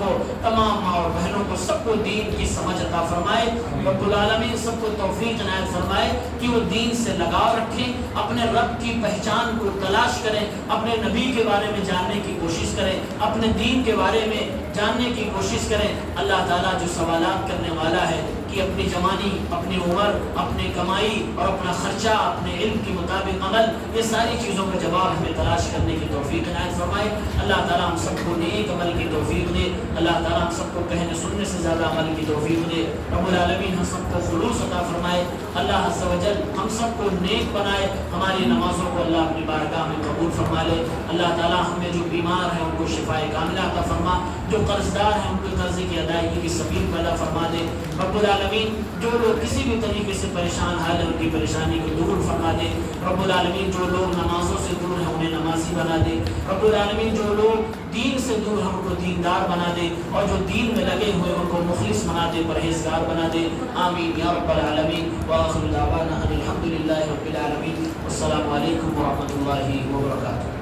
S1: کو، تمام ماں اور بہنوں کو، سب کو دین کی سمجھ عطا فرمائے۔ رب العالمین سب کو توفیق عنایت فرمائے کہ وہ دین سے لگاؤ رکھیں، اپنے رب کی پہچان کو تلاش کریں، اپنے نبی کے بارے میں جاننے کی کوشش کریں، اپنے دین کے بارے میں جاننے کی کوشش کریں۔ اللہ تعالیٰ جو سوالات کرنے والا ہے کہ اپنی جوانی، اپنی عمر، اپنی کمائی اور اپنا خرچہ، اپنے علم کے مطابق عمل، یہ ساری چیزوں کا جواب ہمیں تلاش کرنے کی توفیق عنایت فرمائے۔ اللہ تعالیٰ ہم سب کو نیک عمل کی توفیق دے، اللہ تعالیٰ ہم سب کو کہنے سننے سے زیادہ عمل کی توفیق دے۔ رب العالمین ہم سب کو خلوص عطا فرمائے، اللہ عز و جل ہم سب کو نیک بنائے، ہماری نمازوں کو اللہ اپنی بارگاہ میں قبول فرما لے۔ اللہ تعالیٰ ہمیں جو بیمار ہیں ان کو شفائے کاملہ عطا فرما، جو قرض دار ہیں ان کے قرضے کی ادائیگی کی سبیل پیدا فرما دے۔ رب العالمین جو لوگ کسی بھی طریقے سے پریشان حال ہیں ان کی پریشانی کو دور فرما دے۔ رب العالمین جو لوگ نمازوں سے دور ہیں انہیں نمازی بنا دے۔ رب العالمین جو لوگ دین سے دور ہیں ان کو دیندار بنا دے، اور جو دین میں لگے ہوئے ان کو مخلص بنا دے، پرہیزگار بنا دے۔ آمین یا رب العالمین۔ وآخر دعوانا ان الحمد للہ رب العالمین۔ السلام علیکم ورحمۃ اللہ وبرکاتہ۔